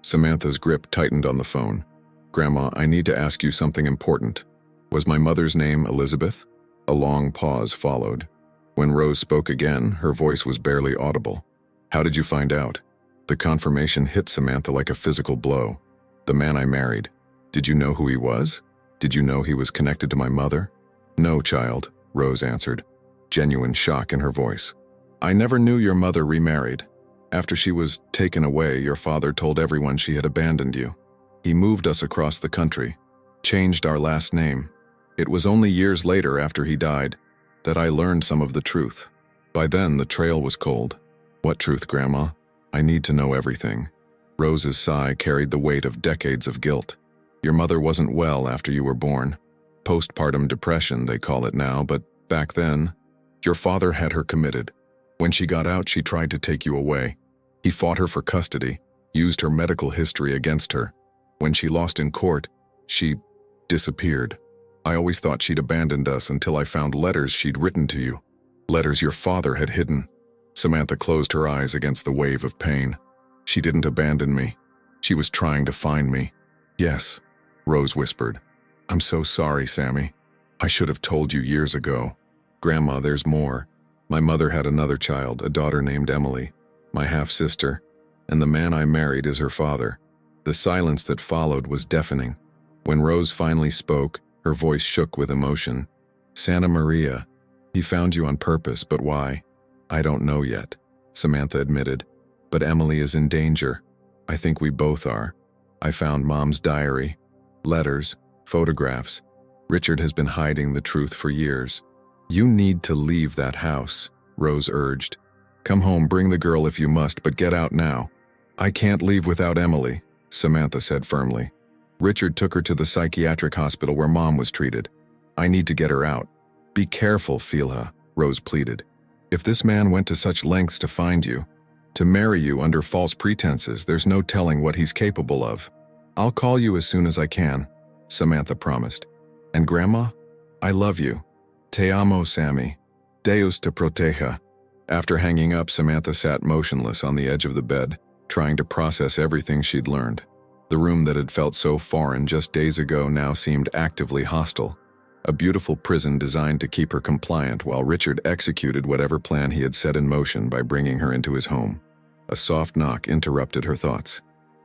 Samantha's grip tightened on the phone. Grandma, I need to ask you something important. Was my mother's name Elizabeth? A long pause followed. When Rose spoke again, her voice was barely audible. How did you find out? The confirmation hit Samantha like a physical blow. The man I married. Did you know who he was? Did you know he was connected to my mother? No, child, Rose answered, genuine shock in her voice. I never knew your mother remarried. After she was taken away, your father told everyone she had abandoned you. He moved us across the country, changed our last name. It was only years later, after he died, that I learned some of the truth. By then, the trail was cold. What truth, Grandma? I need to know everything. Rose's sigh carried the weight of decades of guilt. Your mother wasn't well after you were born. Postpartum depression, they call it now, but back then, your father had her committed. When she got out, she tried to take you away. He fought her for custody, used her medical history against her. When she lost in court, she disappeared. I always thought she'd abandoned us until I found letters she'd written to you. Letters your father had hidden. Samantha closed her eyes against the wave of pain. She didn't abandon me. She was trying to find me. Yes, Rose whispered. I'm so sorry, Sammy. I should have told you years ago. Grandma, there's more. My mother had another child, a daughter named Emily, my half-sister, and the man I married is her father. The silence that followed was deafening. When Rose finally spoke, her voice shook with emotion. Santa Maria, he found you on purpose, but why? I don't know yet, Samantha admitted. But Emily is in danger. I think we both are. I found Mom's diary, letters, photographs. Richard has been hiding the truth for years. You need to leave that house, Rose urged. Come home, bring the girl if you must, but get out now. I can't leave without Emily, Samantha said firmly. Richard took her to the psychiatric hospital where Mom was treated. I need to get her out. Be careful, Philha, Rose pleaded. If this man went to such lengths to find you, to marry you under false pretenses, there's no telling what he's capable of. I'll call you as soon as I can, Samantha promised. And Grandma, I love you. Te amo, Sammy. Deus te proteja. After hanging up, Samantha sat motionless on the edge of the bed, trying to process everything she'd learned. The room that had felt so foreign just days ago now seemed actively hostile. A beautiful prison designed to keep her compliant while Richard executed whatever plan he had set in motion by bringing her into his home. A soft knock interrupted her thoughts.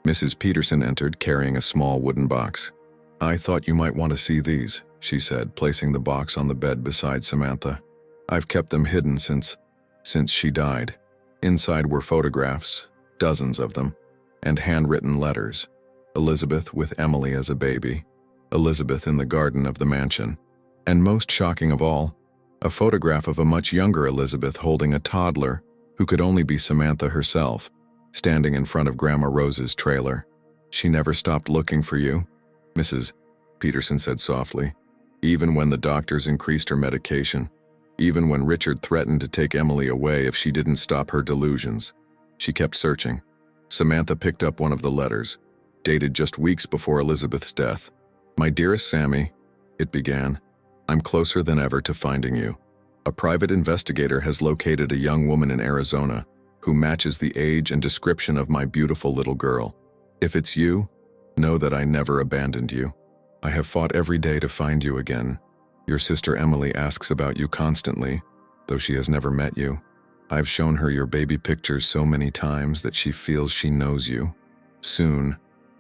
Mrs. Peterson entered, carrying a small wooden box. I thought you might want to see these, she said, placing the box on the bed beside Samantha. I've kept them hidden since she died. Inside were photographs, dozens of them, and handwritten letters. Elizabeth with Emily as a baby, Elizabeth in the garden of the mansion, and most shocking of all, a photograph of a much younger Elizabeth holding a toddler who could only be Samantha herself, standing in front of Grandma Rose's trailer. She never stopped looking for you, Mrs. Peterson said softly. Even when the doctors increased her medication, even when Richard threatened to take Emily away if she didn't stop her delusions, she kept searching. Samantha picked up one of the letters, dated just weeks before Elizabeth's death. My dearest Sammy, it began, I'm closer than ever to finding you. A private investigator has located a young woman in Arizona who matches the age and description of my beautiful little girl. If it's you, know that I never abandoned you. I have fought every day to find you again. Your sister Emily asks about you constantly, though she has never met you. I've shown her your baby pictures so many times that she feels she knows you. Soon,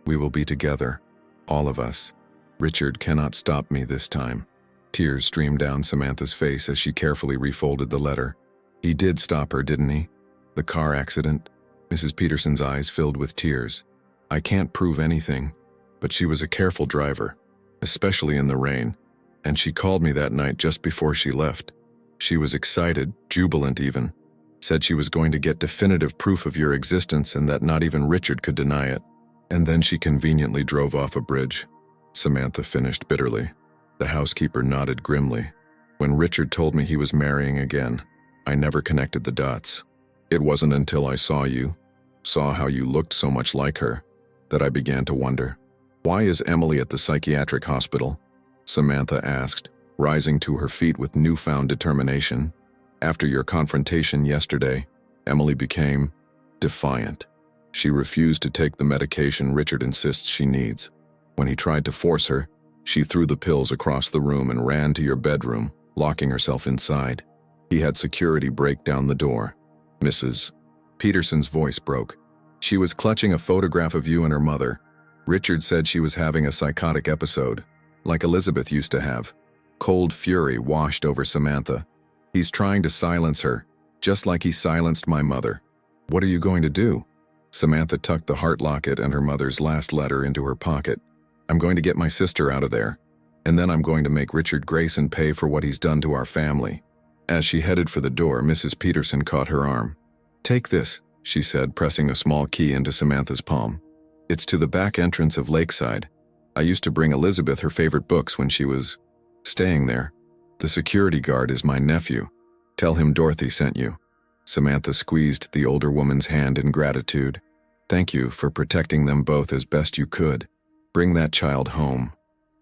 we will be together, all of us. Richard cannot stop me this time. Tears streamed down Samantha's face as she carefully refolded the letter. He did stop her, didn't he? The car accident? Mrs. Peterson's eyes filled with tears. I can't prove anything, but she was a careful driver, especially in the rain, and she called me that night just before she left. She was excited, jubilant even, said she was going to get definitive proof of your existence and that not even Richard could deny it. And then she conveniently drove off a bridge. Samantha finished bitterly. The housekeeper nodded grimly. When Richard told me he was marrying again, I never connected the dots. It wasn't until I saw you, saw how you looked so much like her, that I began to wonder. Why is Emily at the psychiatric hospital? Samantha asked, rising to her feet with newfound determination. After your confrontation yesterday, Emily became defiant. She refused to take the medication Richard insists she needs. When he tried to force her, she threw the pills across the room and ran to your bedroom, locking herself inside. He had security break down the door. Mrs. Peterson's voice broke. She was clutching a photograph of you and her mother. Richard said she was having a psychotic episode, like Elizabeth used to have. Cold fury washed over Samantha. He's trying to silence her, just like he silenced my mother. What are you going to do? Samantha tucked the heart locket and her mother's last letter into her pocket. I'm going to get my sister out of there, and then I'm going to make Richard Grayson pay for what he's done to our family. As she headed for the door, Mrs. Peterson caught her arm. Take this, she said, pressing a small key into Samantha's palm. It's to the back entrance of Lakeside. I used to bring Elizabeth her favorite books when she was staying there. The security guard is my nephew. Tell him Dorothy sent you. Samantha squeezed the older woman's hand in gratitude. Thank you for protecting them both as best you could. Bring that child home,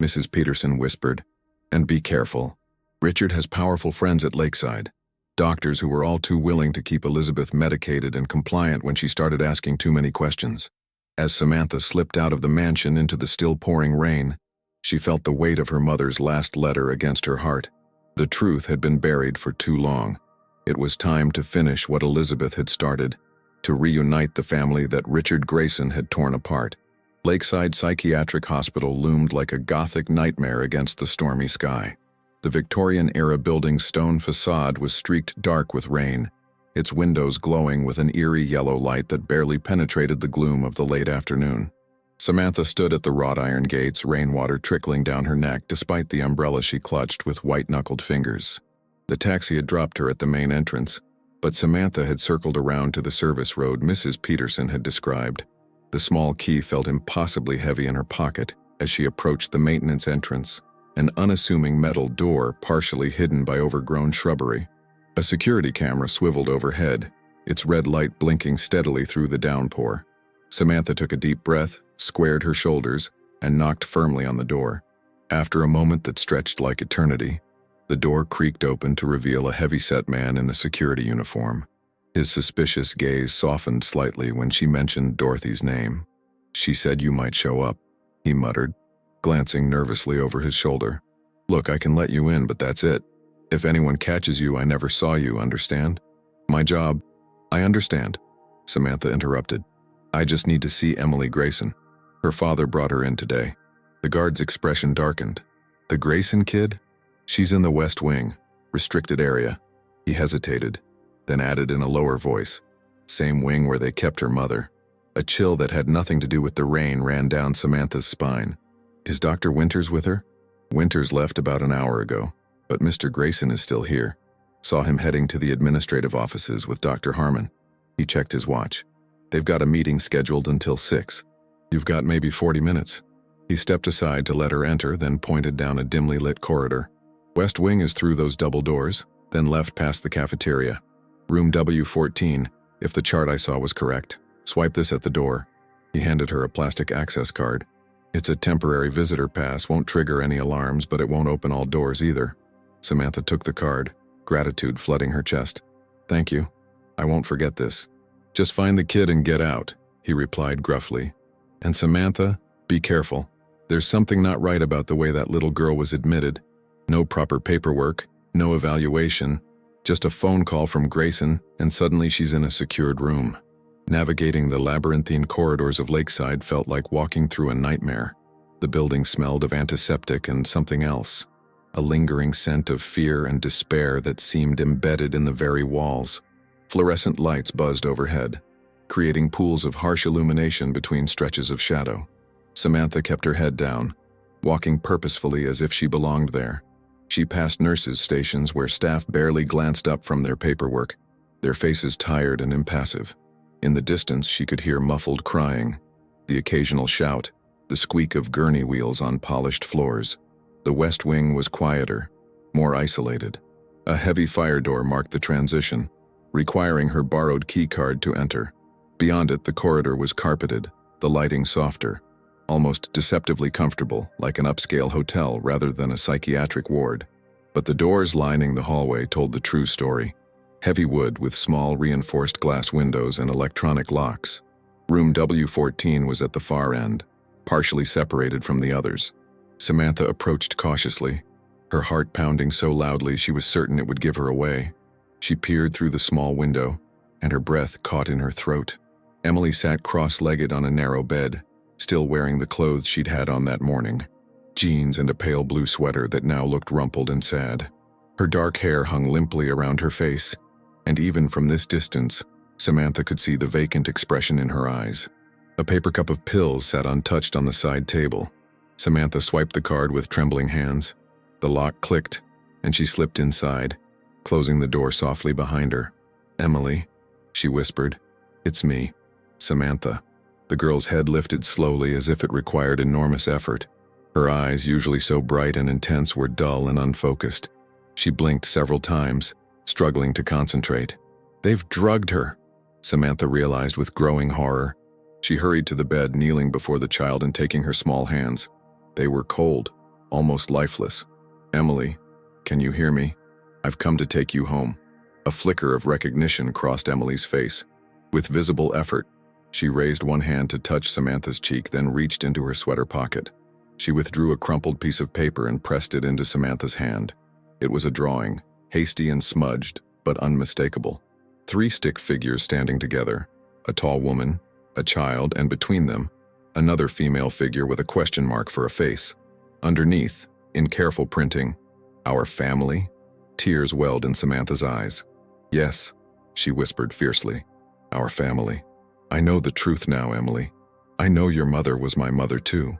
Mrs. Peterson whispered. And be careful. Richard has powerful friends at Lakeside. Doctors who were all too willing to keep Elizabeth medicated and compliant when she started asking too many questions. As Samantha slipped out of the mansion into the still pouring rain, she felt the weight of her mother's last letter against her heart. The truth had been buried for too long. It was time to finish what Elizabeth had started, to reunite the family that Richard Grayson had torn apart. Lakeside Psychiatric Hospital loomed like a Gothic nightmare against the stormy sky. The Victorian-era building's stone facade was streaked dark with rain, its windows glowing with an eerie yellow light that barely penetrated the gloom of the late afternoon. Samantha stood at the wrought iron gates, rainwater trickling down her neck despite the umbrella she clutched with white-knuckled fingers. The taxi had dropped her at the main entrance, but Samantha had circled around to the service road Mrs. Peterson had described. The small key felt impossibly heavy in her pocket as she approached the maintenance entrance, an unassuming metal door partially hidden by overgrown shrubbery. A security camera swiveled overhead, its red light blinking steadily through the downpour. Samantha took a deep breath, squared her shoulders, and knocked firmly on the door. After a moment that stretched like eternity, the door creaked open to reveal a heavy-set man in a security uniform. His suspicious gaze softened slightly when she mentioned Dorothy's name. "She said you might show up," he muttered, glancing nervously over his shoulder. "Look, I can let you in, but that's it. If anyone catches you, I never saw you, understand? My job—" "I understand," Samantha interrupted. "I just need to see Emily Grayson. Her father brought her in today." The guard's expression darkened. "The Grayson kid? She's in the West Wing, restricted area." He hesitated, then added in a lower voice, "Same wing where they kept her mother." A chill that had nothing to do with the rain ran down Samantha's spine. "Is Dr. Winters with her?" "Winters left about an hour ago, but Mr. Grayson is still here. Saw him heading to the administrative offices with Dr. Harmon." He checked his watch. "They've got a meeting scheduled until 6. You've got maybe 40 minutes. He stepped aside to let her enter, then pointed down a dimly lit corridor. "West Wing is through those double doors, then left past the cafeteria. Room W14, if the chart I saw was correct. Swipe this at the door." He handed her a plastic access card. "It's a temporary visitor pass, won't trigger any alarms, but it won't open all doors either." Samantha took the card, gratitude flooding her chest. "Thank you. I won't forget this." "Just find the kid and get out," he replied gruffly. "And Samantha, be careful. There's something not right about the way that little girl was admitted. No proper paperwork, no evaluation, just a phone call from Grayson, and suddenly she's in a secured room." Navigating the labyrinthine corridors of Lakeside felt like walking through a nightmare. The building smelled of antiseptic and something else, a lingering scent of fear and despair that seemed embedded in the very walls. Fluorescent lights buzzed overhead, creating pools of harsh illumination between stretches of shadow. Samantha kept her head down, walking purposefully as if she belonged there. She passed nurses' stations where staff barely glanced up from their paperwork, their faces tired and impassive. In the distance, she could hear muffled crying, the occasional shout, the squeak of gurney wheels on polished floors. The West Wing was quieter, more isolated. A heavy fire door marked the transition, requiring her borrowed keycard to enter. Beyond it, the corridor was carpeted, the lighting softer, almost deceptively comfortable, like an upscale hotel rather than a psychiatric ward. But the doors lining the hallway told the true story. Heavy wood with small reinforced glass windows and electronic locks. Room W14 was at the far end, partially separated from the others. Samantha approached cautiously, her heart pounding so loudly she was certain it would give her away. She peered through the small window, and her breath caught in her throat. Emily sat cross-legged on a narrow bed, still wearing the clothes she'd had on that morning, jeans and a pale blue sweater that now looked rumpled and sad. Her dark hair hung limply around her face, and even from this distance, Samantha could see the vacant expression in her eyes. A paper cup of pills sat untouched on the side table. Samantha swiped the card with trembling hands. The lock clicked, and she slipped inside, closing the door softly behind her. "Emily," she whispered. "It's me, Samantha." The girl's head lifted slowly as if it required enormous effort. Her eyes, usually so bright and intense, were dull and unfocused. She blinked several times, struggling to concentrate. "They've drugged her," Samantha realized with growing horror. She hurried to the bed, kneeling before the child and taking her small hands. They were cold, almost lifeless. "Emily, can you hear me? I've come to take you home." A flicker of recognition crossed Emily's face. With visible effort, she raised one hand to touch Samantha's cheek, then reached into her sweater pocket. She withdrew a crumpled piece of paper and pressed it into Samantha's hand. It was a drawing, hasty and smudged, but unmistakable. 3 stick figures standing together, a tall woman, a child, and between them, another female figure with a question mark for a face. Underneath, in careful printing, "Our family?" Tears welled in Samantha's eyes. "Yes," she whispered fiercely. "Our family. I know the truth now, Emily. I know your mother was my mother too."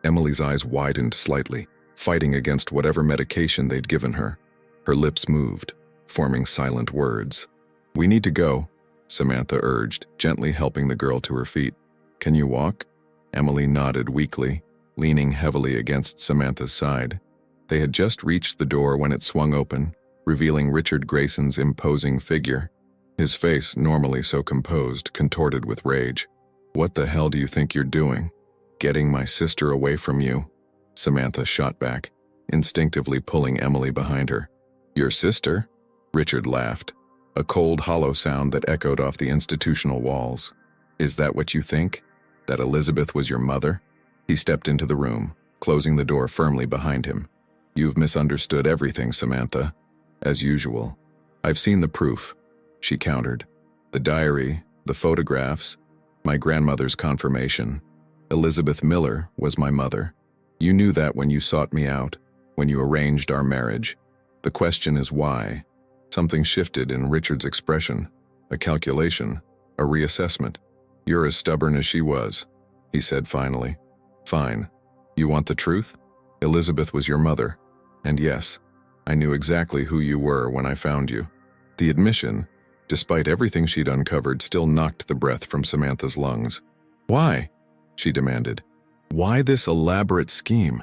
Emily's eyes widened slightly, fighting against whatever medication they'd given her. Her lips moved, forming silent words. "We need to go," Samantha urged, gently helping the girl to her feet. "Can you walk?" Emily nodded weakly, leaning heavily against Samantha's side. They had just reached the door when it swung open, revealing Richard Grayson's imposing figure. His face, normally so composed, contorted with rage. "What the hell do you think you're doing? Getting my sister away from you?" Samantha shot back, instinctively pulling Emily behind her. "Your sister?" Richard laughed, a cold, hollow sound that echoed off the institutional walls. "Is that what you think? That Elizabeth was your mother?" He stepped into the room, closing the door firmly behind him. "You've misunderstood everything, Samantha. As usual. I've seen the proof," she countered. "The diary, the photographs, my grandmother's confirmation. Elizabeth Miller was my mother. You knew that when you sought me out, when you arranged our marriage. The question is why?" Something shifted in Richard's expression. A calculation, a reassessment. "You're as stubborn as she was," he said finally. "Fine. You want the truth? Elizabeth was your mother. And yes, I knew exactly who you were when I found you." The admission, despite everything she'd uncovered, still knocked the breath from Samantha's lungs. "Why?" she demanded. "Why this elaborate scheme?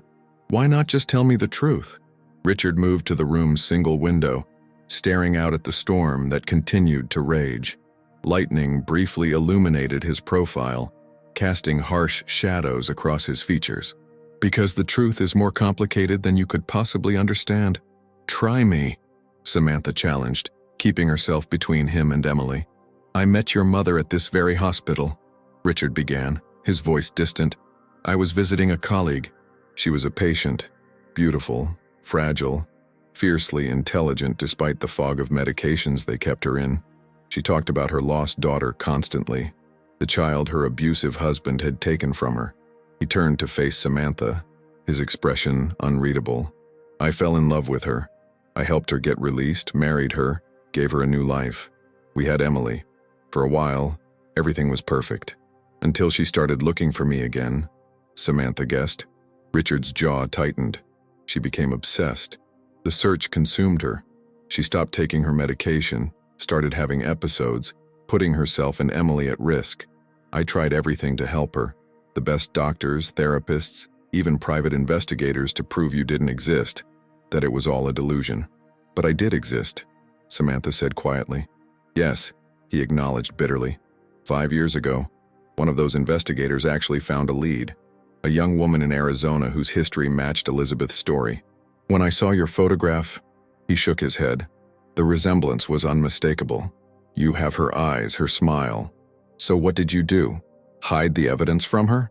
Why not just tell me the truth?" Richard moved to the room's single window, staring out at the storm that continued to rage. Lightning briefly illuminated his profile, casting harsh shadows across his features. "Because the truth is more complicated than you could possibly understand. Try me," Samantha challenged, keeping herself between him and Emily. "I met your mother at this very hospital," Richard began, his voice distant. "I was visiting a colleague. She was a patient, beautiful, fragile, fiercely intelligent despite the fog of medications they kept her in. She talked about her lost daughter constantly, the child her abusive husband had taken from her." He turned to face Samantha, his expression unreadable. "I fell in love with her. I helped her get released, married her, gave her a new life. We had Emily. For a while, everything was perfect. Until she started looking for me again," Samantha guessed. Richard's jaw tightened. She became obsessed. The search consumed her. She stopped taking her medication, started having episodes, putting herself and Emily at risk. I tried everything to help her. The best doctors, therapists, even private investigators to prove you didn't exist, that it was all a delusion. But I did exist," Samantha said quietly. "Yes," he acknowledged bitterly. 5 years ago, one of those investigators actually found a lead, a young woman in Arizona whose history matched Elizabeth's story. When I saw your photograph," he shook his head. "The resemblance was unmistakable. You have her eyes, her smile. So what did you do? Hide the evidence from her?"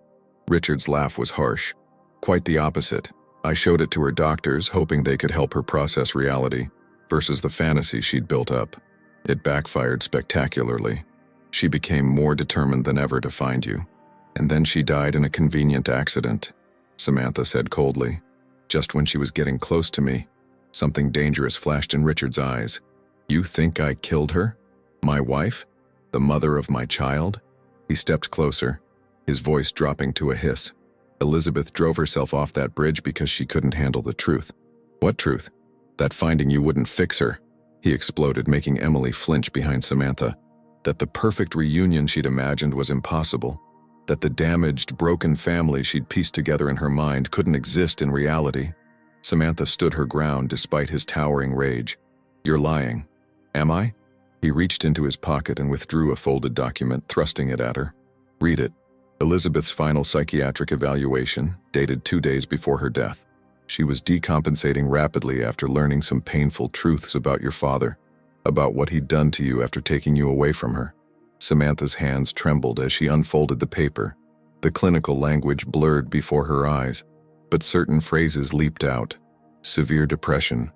Richard's laugh was harsh. "Quite the opposite. I showed it to her doctors, hoping they could help her process reality, versus the fantasy she'd built up. It backfired spectacularly. She became more determined than ever to find you. And then she died in a convenient accident," Samantha said coldly. "Just when she was getting close to me, something dangerous flashed in Richard's eyes. You think I killed her? My wife? The mother of my child?" He stepped closer, his voice dropping to a hiss. "Elizabeth drove herself off that bridge because she couldn't handle the truth." "What truth?" "That finding you wouldn't fix her," he exploded, making Emily flinch behind Samantha. "That the perfect reunion she'd imagined was impossible. That the damaged, broken family she'd pieced together in her mind couldn't exist in reality." Samantha stood her ground despite his towering rage. "You're lying." "Am I?" He reached into his pocket and withdrew a folded document, thrusting it at her. "Read it." Elizabeth's final psychiatric evaluation, dated 2 days before her death. She was decompensating rapidly after learning some painful truths about your father, about what he'd done to you after taking you away from her. Samantha's hands trembled as she unfolded the paper. The clinical language blurred before her eyes, but certain phrases leaped out. Severe depression,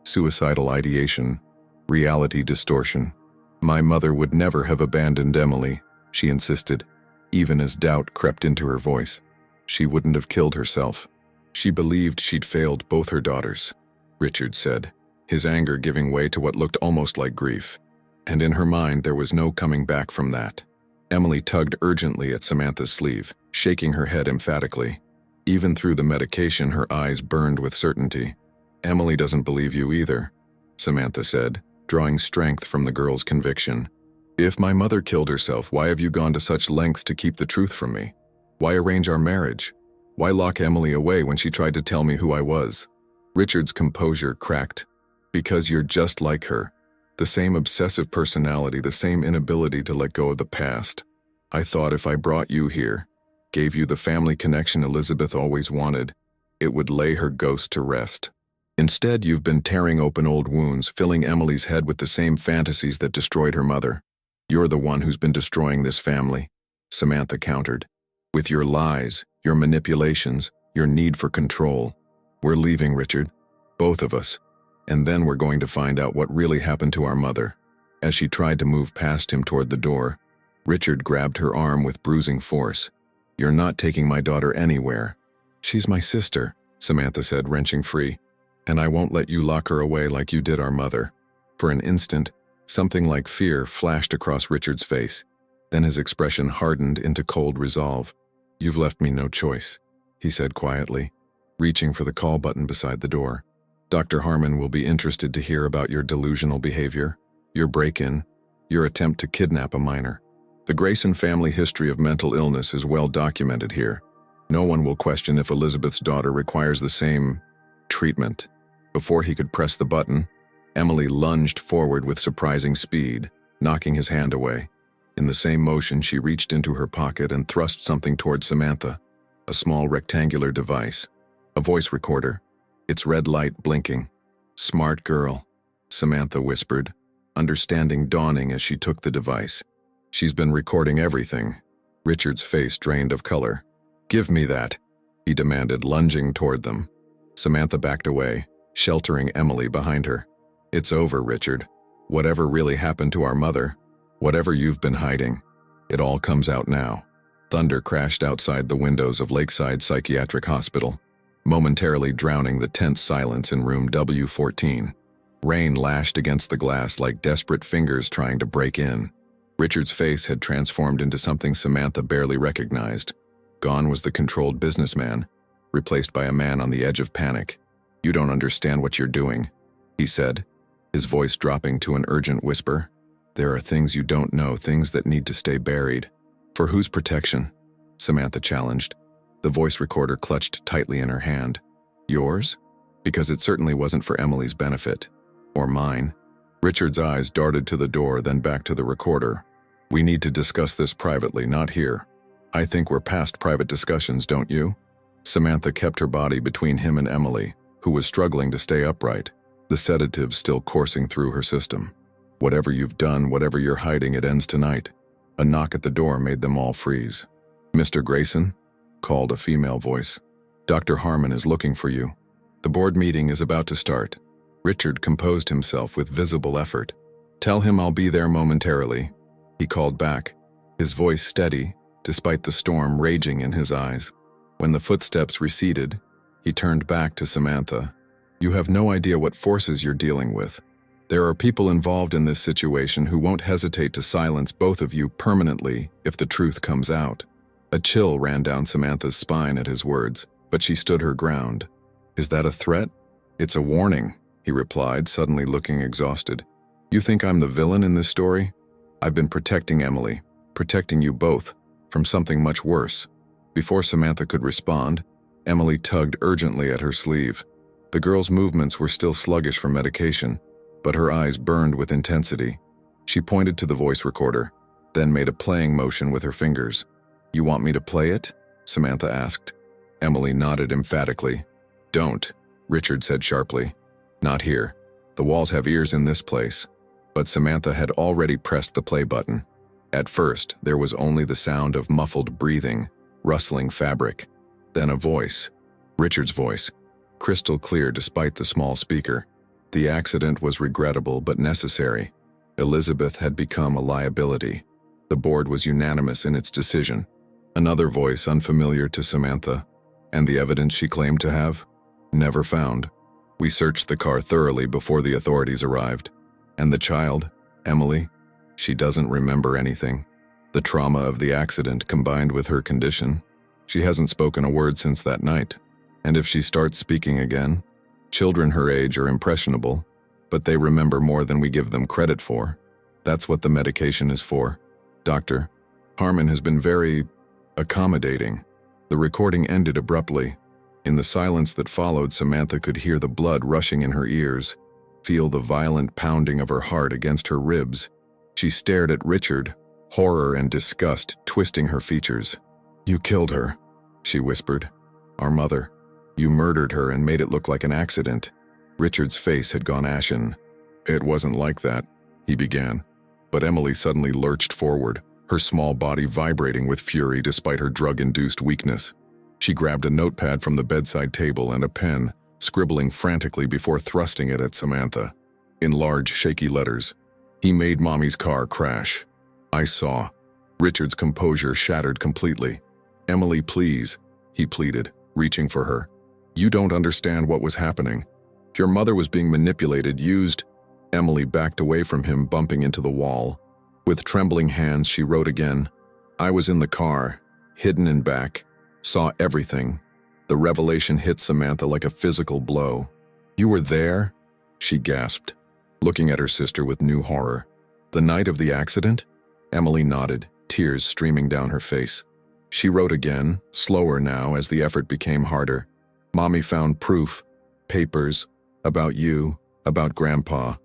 suicidal ideation, reality distortion. My mother would never have abandoned Emily, she insisted, even as doubt crept into her voice. She wouldn't have killed herself. She believed she'd failed both her daughters, Richard said, his anger giving way to what looked almost like grief. And in her mind there was no coming back from that. Emily tugged urgently at Samantha's sleeve, shaking her head emphatically. Even through the medication, her eyes burned with certainty. Emily doesn't believe you either, Samantha said, drawing strength from the girl's conviction. If my mother killed herself, why have you gone to such lengths to keep the truth from me? Why arrange our marriage? Why lock Emily away when she tried to tell me who I was? Richard's composure cracked. Because you're just like her. The same obsessive personality, the same inability to let go of the past. I thought if I brought you here, gave you the family connection Elizabeth always wanted, it would lay her ghost to rest. Instead, you've been tearing open old wounds, filling Emily's head with the same fantasies that destroyed her mother. You're the one who's been destroying this family, Samantha countered. With your lies, your manipulations, your need for control. We're leaving, Richard. Both of us. And then we're going to find out what really happened to our mother. As she tried to move past him toward the door, Richard grabbed her arm with bruising force. You're not taking my daughter anywhere. She's my sister, Samantha said, wrenching free. And I won't let you lock her away like you did our mother. For an instant, something like fear flashed across Richard's face. Then his expression hardened into cold resolve. You've left me no choice, he said quietly, reaching for the call button beside the door. Dr. Harmon will be interested to hear about your delusional behavior, your break-in, your attempt to kidnap a minor. The Grayson family history of mental illness is well documented here. No one will question if Elizabeth's daughter requires the same treatment. Before he could press the button, Emily lunged forward with surprising speed, knocking his hand away. In the same motion, she reached into her pocket and thrust something toward Samantha, a small rectangular device, a voice recorder, its red light blinking. Smart girl, Samantha whispered, understanding dawning as she took the device. She's been recording everything. Richard's face drained of color. Give me that, he demanded, lunging toward them. Samantha backed away, sheltering Emily behind her. It's over, Richard. Whatever really happened to our mother, whatever you've been hiding, it all comes out now. Thunder crashed outside the windows of Lakeside Psychiatric Hospital, momentarily drowning the tense silence in room W14. Rain lashed against the glass like desperate fingers trying to break in. Richard's face had transformed into something Samantha barely recognized. Gone was the controlled businessman, replaced by a man on the edge of panic. You don't understand what you're doing, he said, his voice dropping to an urgent whisper. There are things you don't know, things that need to stay buried. For whose protection? Samantha challenged. The voice recorder clutched tightly in her hand. Yours? Because it certainly wasn't for Emily's benefit. Or mine. Richard's eyes darted to the door, then back to the recorder. We need to discuss this privately, not here. I think we're past private discussions, don't you? Samantha kept her body between him and Emily, who was struggling to stay upright, the sedative still coursing through her system. Whatever you've done, whatever you're hiding, it ends tonight. A knock at the door made them all freeze. Mr. Grayson? Called a female voice. Dr. Harmon is looking for you. The board meeting is about to start. Richard composed himself with visible effort. Tell him I'll be there momentarily, he called back, his voice steady, despite the storm raging in his eyes. When the footsteps receded, he turned back to Samantha. You have no idea what forces you're dealing with. There are people involved in this situation who won't hesitate to silence both of you permanently if the truth comes out. A chill ran down Samantha's spine at his words, but she stood her ground. Is that a threat? It's a warning, he replied, suddenly looking exhausted. You think I'm the villain in this story? I've been protecting Emily, protecting you both, from something much worse. Before Samantha could respond, Emily tugged urgently at her sleeve. The girl's movements were still sluggish from medication, but her eyes burned with intensity. She pointed to the voice recorder, then made a playing motion with her fingers. You want me to play it? Samantha asked. Emily nodded emphatically. Don't, Richard said sharply. Not here. The walls have ears in this place. But Samantha had already pressed the play button. At first, there was only the sound of muffled breathing, rustling fabric. Then a voice. Richard's voice. Crystal clear despite the small speaker. The accident was regrettable but necessary. Elizabeth had become a liability. The board was unanimous in its decision. Another voice unfamiliar to Samantha. And the evidence she claimed to have? Never found. We searched the car thoroughly before the authorities arrived. And the child, Emily, she doesn't remember anything. The trauma of the accident combined with her condition. She hasn't spoken a word since that night. And if she starts speaking again, children her age are impressionable, but they remember more than we give them credit for. That's what the medication is for. Doctor, Harmon has been very accommodating. The recording ended abruptly. In the silence that followed, Samantha could hear the blood rushing in her ears, feel the violent pounding of her heart against her ribs. She stared at Richard, horror and disgust twisting her features. "You killed her," she whispered. "Our mother. You murdered her and made it look like an accident." Richard's face had gone ashen. "It wasn't like that," he began. But Emily suddenly lurched forward, her small body vibrating with fury despite her drug-induced weakness. She grabbed a notepad from the bedside table and a pen, scribbling frantically before thrusting it at Samantha. In large, shaky letters, "He made Mommy's car crash. I saw." Richard's composure shattered completely. "Emily, please," he pleaded, reaching for her. "You don't understand what was happening. Your mother was being manipulated, used." Emily backed away from him, bumping into the wall. With trembling hands, she wrote again. "I was in the car, hidden in back, saw everything." The revelation hit Samantha like a physical blow. "You were there?" she gasped, looking at her sister with new horror. "The night of the accident?" Emily nodded, tears streaming down her face. She wrote again, slower now as the effort became harder. "Mommy found proof, papers, about you, about Grandpa."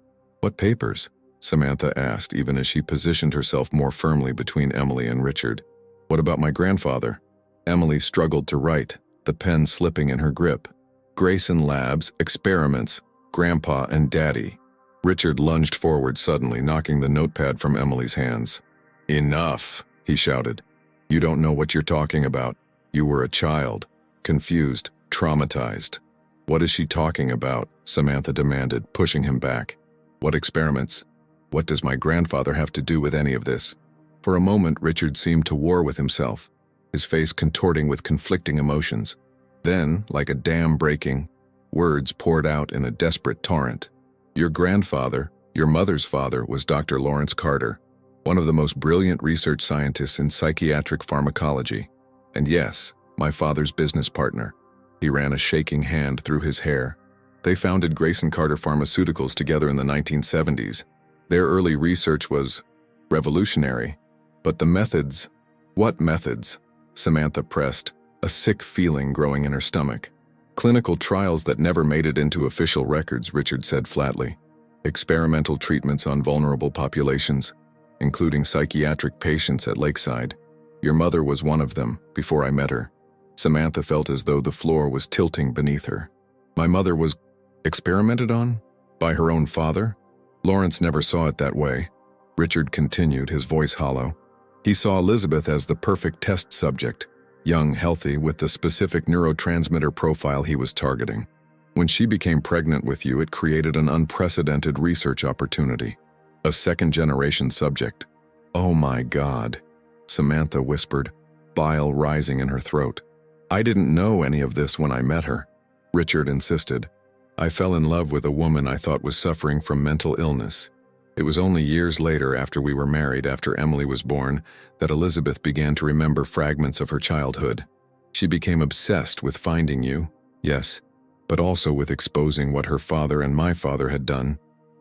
"What papers?" Samantha asked, even as she positioned herself more firmly between Emily and Richard. "What about my grandfather?" Emily struggled to write, the pen slipping in her grip. "Grayson Labs, experiments, Grandpa and Daddy." Richard lunged forward suddenly, knocking the notepad from Emily's hands. "Enough," he shouted. "You don't know what you're talking about. You were a child, confused, traumatized." "What is she talking about?" Samantha demanded, pushing him back. "What experiments? What does my grandfather have to do with any of this?" For a moment, Richard seemed to war with himself, his face contorting with conflicting emotions. Then, like a dam breaking, words poured out in a desperate torrent. "Your grandfather, your mother's father, was Dr. Lawrence Carter, one of the most brilliant research scientists in psychiatric pharmacology. And yes, my father's business partner." He ran a shaking hand through his hair. "They founded Grayson Carter Pharmaceuticals together in the 1970s. Their early research was revolutionary. But the methods—" "What methods?" Samantha pressed, a sick feeling growing in her stomach. "Clinical trials that never made it into official records," Richard said flatly. "Experimental treatments on vulnerable populations, including psychiatric patients at Lakeside. Your mother was one of them, before I met her." Samantha felt as though the floor was tilting beneath her. "My mother was experimented on? By her own father?" Lawrence never saw it that way. Richard continued, his voice hollow. "He saw Elizabeth as the perfect test subject, young, healthy, with the specific neurotransmitter profile he was targeting. When she became pregnant with you, it created an unprecedented research opportunity. A second-generation subject." "Oh my God," Samantha whispered, bile rising in her throat. "I didn't know any of this when I met her." Richard insisted. "I fell in love with a woman I thought was suffering from mental illness. It was only years later, after we were married, after Emily was born, that Elizabeth began to remember fragments of her childhood. She became obsessed with finding you, yes, but also with exposing what her father and my father had done."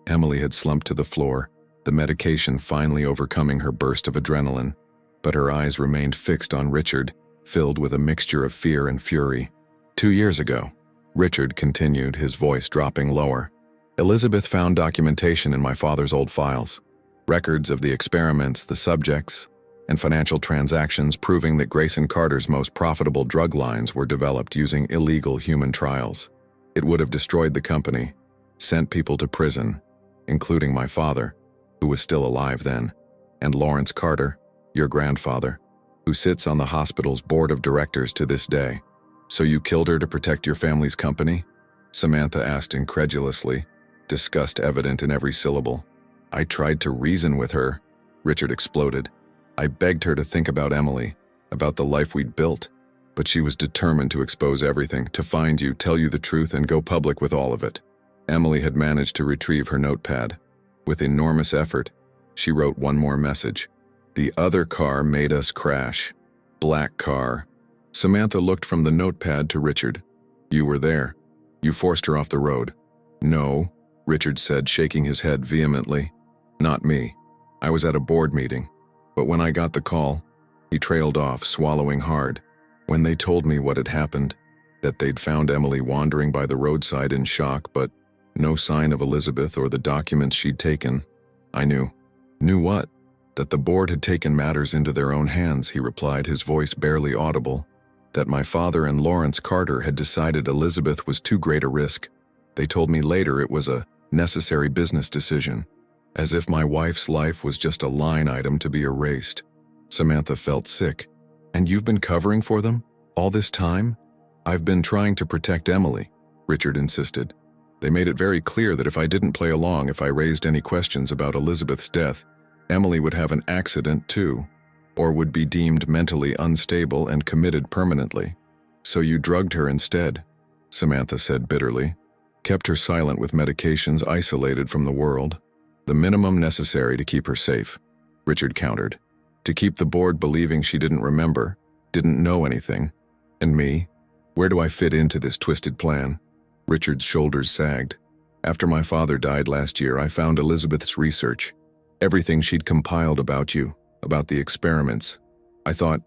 Emily had slumped to the floor, the medication finally overcoming her burst of adrenaline, but her eyes remained fixed on Richard, filled with a mixture of fear and fury. "2 years ago," Richard continued, his voice dropping lower, "Elizabeth found documentation in my father's old files, records of the experiments, the subjects, and financial transactions proving that Grayson Carter's most profitable drug lines were developed using illegal human trials. It would have destroyed the company, sent people to prison, including my father, who was still alive then, and Lawrence Carter, your grandfather, who sits on the hospital's board of directors to this day." "So you killed her to protect your family's company?" Samantha asked incredulously. disgust evident in every syllable. I tried to reason with her, Richard exploded. I begged her to think about Emily, about the life we'd built, but she was determined to expose everything, to find you, tell you the truth, and go public with all of it. Emily had managed to retrieve her notepad. With enormous effort, she wrote one more message. The other car made us crash. Black car. Samantha looked from the notepad to Richard. You were there. You forced her off the road. No, Richard said, shaking his head vehemently. Not me. I was at a board meeting. But when I got the call, he trailed off, swallowing hard. When they told me what had happened, that they'd found Emily wandering by the roadside in shock, but no sign of Elizabeth or the documents she'd taken, I knew. Knew what? That the board had taken matters into their own hands, he replied, his voice barely audible. That my father and Lawrence Carter had decided Elizabeth was too great a risk. They told me later it was a necessary business decision, as if my wife's life was just a line item to be erased. Samantha felt sick. And you've been covering for them? All this time? I've been trying to protect Emily, Richard insisted. They made it very clear that if I didn't play along, if I raised any questions about Elizabeth's death, Emily would have an accident too, or would be deemed mentally unstable and committed permanently. So you drugged her instead, Samantha said bitterly. Kept her silent with medications, isolated from the world. The minimum necessary to keep her safe, Richard countered. To keep the board believing she didn't remember, didn't know anything. And me? Where do I fit into this twisted plan? Richard's shoulders sagged. After my father died last year, I found Elizabeth's research. Everything she'd compiled about you, about the experiments. I thought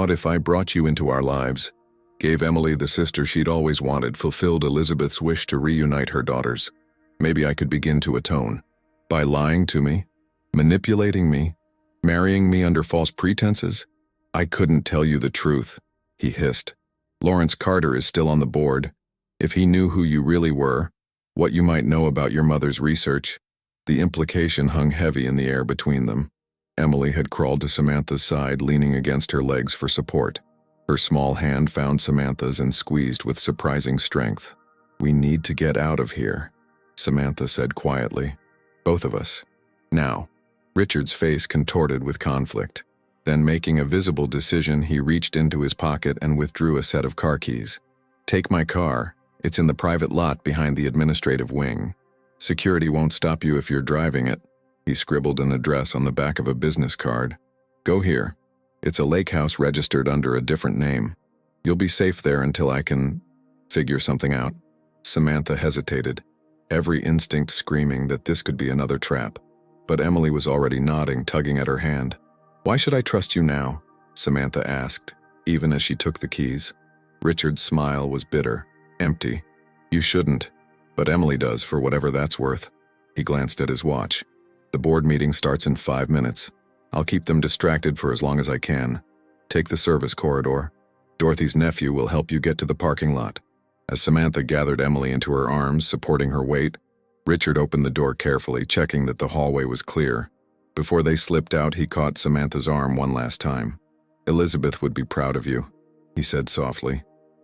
if I brought you into our lives, gave Emily the sister she'd always wanted, fulfilled Elizabeth's wish to reunite her daughters, maybe I could begin to atone. By lying to me, manipulating me, marrying me under false pretenses? I couldn't tell you the truth, he hissed. Lawrence Carter is still on the board. If he knew who you really were, what you might know about your mother's research, the implication hung heavy in the air between them. Emily had crawled to Samantha's side, leaning against her legs for support. Her small hand found Samantha's and squeezed with surprising strength. We need to get out of here, Samantha said quietly. Both of us. Now. Richard's face contorted with conflict. Then, making a visible decision, he reached into his pocket and withdrew a set of car keys. Take my car. It's in the private lot behind the administrative wing. Security won't stop you if you're driving it. He scribbled an address on the back of a business card. Go here. It's a lake house registered under a different name. You'll be safe there until I can figure something out. Samantha hesitated, every instinct screaming that this could be another trap. But Emily was already nodding, tugging at her hand. Why should I trust you now? Samantha asked, even as she took the keys. Richard's smile was bitter, empty. You shouldn't, but Emily does, for whatever that's worth. He glanced at his watch. The board meeting starts in 5 minutes. I'll keep them distracted for as long as I can. Take the service corridor. Dorothy's nephew will help you get to the parking lot. As Samantha gathered Emily into her arms, supporting her weight, Richard opened the door carefully, checking that the hallway was clear. Before they slipped out, he caught Samantha's arm one last time. Elizabeth would be proud of you, he said softly.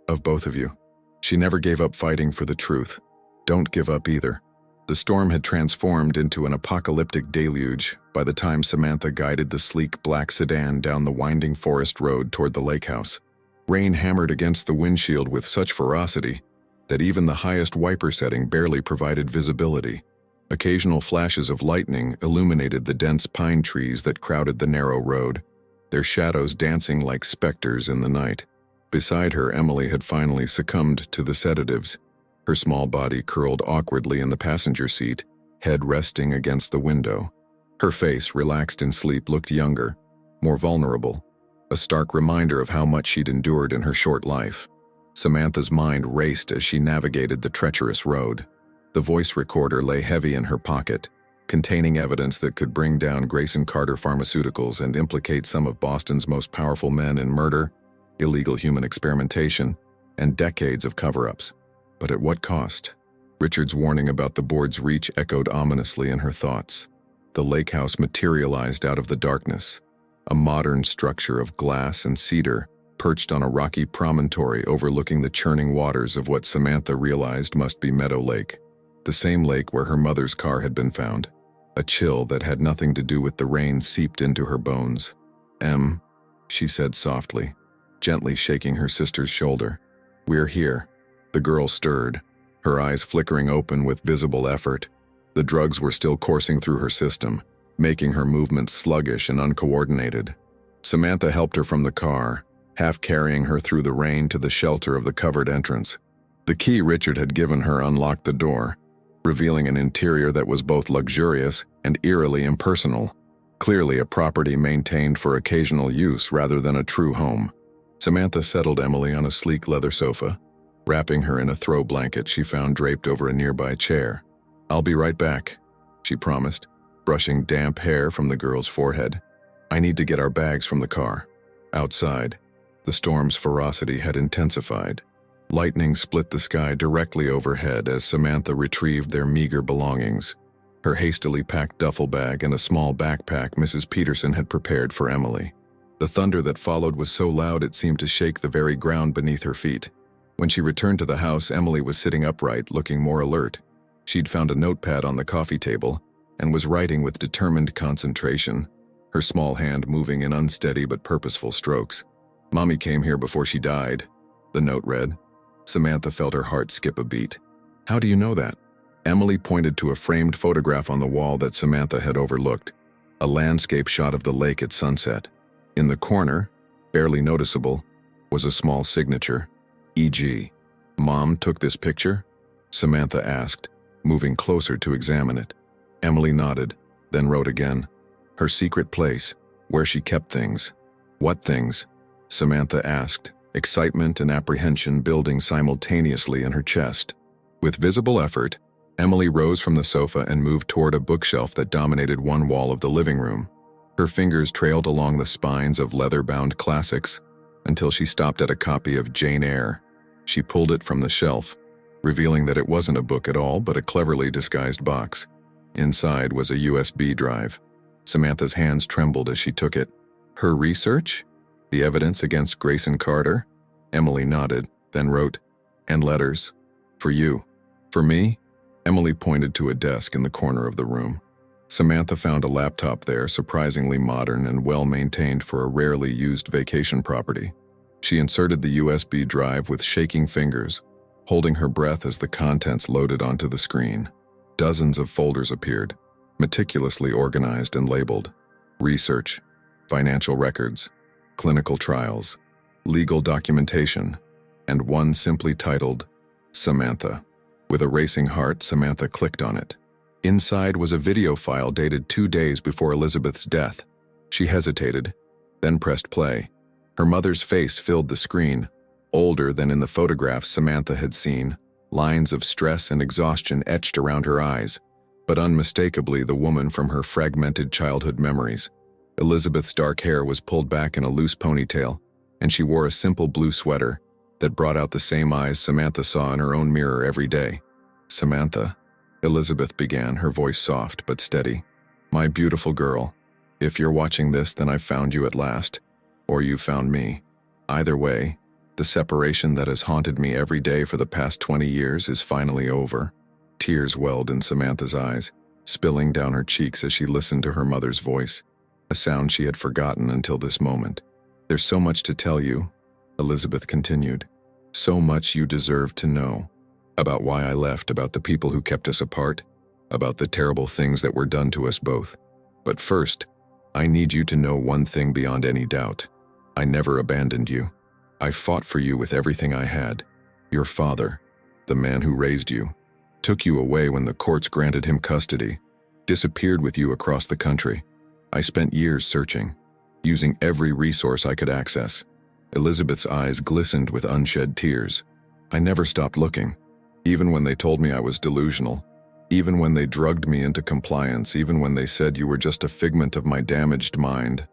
Of both of you. She never gave up fighting for the truth. Don't give up either. The storm had transformed into an apocalyptic deluge by the time Samantha guided the sleek black sedan down the winding forest road toward the lake house. Rain hammered against the windshield with such ferocity that even the highest wiper setting barely provided visibility. Occasional flashes of lightning illuminated the dense pine trees that crowded the narrow road, their shadows dancing like specters in the night. Beside her, Emily had finally succumbed to the sedatives, her small body curled awkwardly in the passenger seat, head resting against the window. Her face, relaxed in sleep, looked younger, more vulnerable, a stark reminder of how much she'd endured in her short life. Samantha's mind raced as she navigated the treacherous road. The voice recorder lay heavy in her pocket, containing evidence that could bring down Grayson Carter Pharmaceuticals and implicate some of Boston's most powerful men in murder, illegal human experimentation, and decades of cover-ups. But at what cost? Richard's warning about the board's reach echoed ominously in her thoughts. The lake house materialized out of the darkness, a modern structure of glass and cedar perched on a rocky promontory overlooking the churning waters of what Samantha realized must be Meadow Lake. the same lake where her mother's car had been found. A chill that had nothing to do with the rain seeped into her bones. "Em," she said softly, gently shaking her sister's shoulder. "We're here." The girl stirred, her eyes flickering open with visible effort. The drugs were still coursing through her system, making her movements sluggish and uncoordinated. Samantha helped her from the car, half carrying her through the rain to the shelter of the covered entrance. The key Richard had given her unlocked the door, revealing an interior that was both luxurious and eerily impersonal, clearly a property maintained for occasional use rather than a true home. Samantha settled Emily on a sleek leather sofa, wrapping her in a throw blanket she found draped over a nearby chair. "I'll be right back," she promised, brushing damp hair from the girl's forehead. "I need to get our bags from the car." Outside, the storm's ferocity had intensified. Lightning split the sky directly overhead as Samantha retrieved their meager belongings, her hastily packed duffel bag and a small backpack Mrs. Peterson had prepared for Emily. The thunder that followed was so loud it seemed to shake the very ground beneath her feet. When she returned to the house, Emily was sitting upright, looking more alert. She'd found a notepad on the coffee table and was writing with determined concentration, her small hand moving in unsteady but purposeful strokes. "Mommy came here before she died," the note read. Samantha felt her heart skip a beat. "How do you know that?" Emily pointed to a framed photograph on the wall that Samantha had overlooked, a landscape shot of the lake at sunset. In the corner, barely noticeable, was a small signature, e.g., "Mom took this picture?" Samantha asked, moving closer to examine it. Emily nodded, then wrote again. "Her secret place, where she kept things." "What things?" Samantha asked, excitement and apprehension building simultaneously in her chest. With visible effort, Emily rose from the sofa and moved toward a bookshelf that dominated one wall of the living room. Her fingers trailed along the spines of leather-bound classics until she stopped at a copy of Jane Eyre. She pulled it from the shelf, revealing that it wasn't a book at all but a cleverly disguised box. Inside was a USB drive. Samantha's hands trembled as she took it. "Her research? The evidence against Grayson Carter?" Emily nodded, then wrote, "And letters. For you." "For me?" Emily pointed to a desk in the corner of the room. Samantha found a laptop there, surprisingly modern and well-maintained for a rarely used vacation property. She inserted the USB drive with shaking fingers, holding her breath as the contents loaded onto the screen. Dozens of folders appeared, meticulously organized and labeled. Research, financial records, clinical trials, legal documentation, and one simply titled, Samantha. With a racing heart, Samantha clicked on it. Inside was a video file dated 2 days before Elizabeth's death. She hesitated, then pressed play. Her mother's face filled the screen, older than in the photographs Samantha had seen, lines of stress and exhaustion etched around her eyes, but unmistakably the woman from her fragmented childhood memories. Elizabeth's dark hair was pulled back in a loose ponytail, and she wore a simple blue sweater that brought out the same eyes Samantha saw in her own mirror every day. "Samantha," Elizabeth began, her voice soft but steady. "My beautiful girl, if you're watching this, then I've found you at last, or you found me. Either way, the separation that has haunted me every day for the past 20 years is finally over." Tears welled in Samantha's eyes, spilling down her cheeks as she listened to her mother's voice, a sound she had forgotten until this moment. "There's so much to tell you," Elizabeth continued. "So much you deserve to know. About why I left, about the people who kept us apart, about the terrible things that were done to us both. But first, I need you to know one thing beyond any doubt. I never abandoned you. I fought for you with everything I had. Your father, the man who raised you, took you away when the courts granted him custody, disappeared with you across the country. I spent years searching, using every resource I could access." Elizabeth's eyes glistened with unshed tears. "I never stopped looking, even when they told me I was delusional, even when they drugged me into compliance, even when they said you were just a figment of my damaged mind.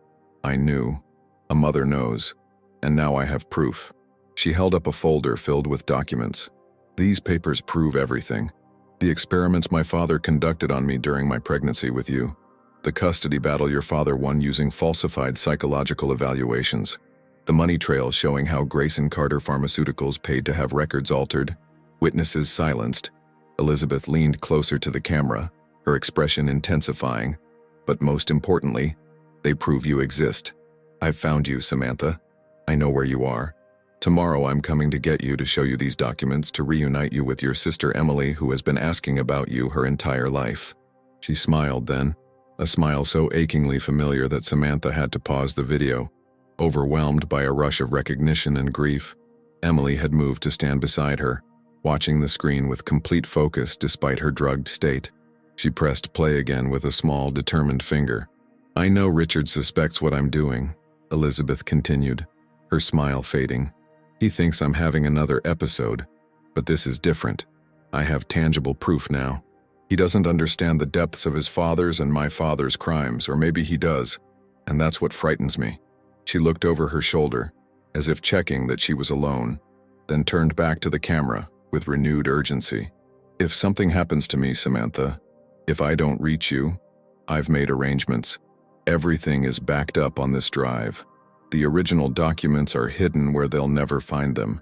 I knew. A mother knows. And now I have proof." She held up a folder filled with documents. "These papers prove everything. The experiments my father conducted on me during my pregnancy with you. The custody battle your father won using falsified psychological evaluations. The money trail showing how Grayson Carter Pharmaceuticals paid to have records altered, witnesses silenced, Elizabeth leaned closer to the camera, her expression intensifying. But most importantly, they prove you exist. I've found you, Samantha. I know where you are. Tomorrow I'm coming to get you to show you these documents to reunite you with your sister Emily, who has been asking about you her entire life. She smiled then, a smile so achingly familiar that Samantha had to pause the video. Overwhelmed by a rush of recognition and grief, Emily had moved to stand beside her, watching the screen with complete focus despite her drugged state. She pressed play again with a small, determined finger. I know Richard suspects what I'm doing, Elizabeth continued, her smile fading. He thinks I'm having another episode, but this is different. I have tangible proof now. He doesn't understand the depths of his father's and my father's crimes, or maybe he does, and that's what frightens me. She looked over her shoulder, as if checking that she was alone, then turned back to the camera with renewed urgency. If something happens to me, Samantha, if I don't reach you, I've made arrangements. Everything is backed up on this drive. The original documents are hidden where they'll never find them,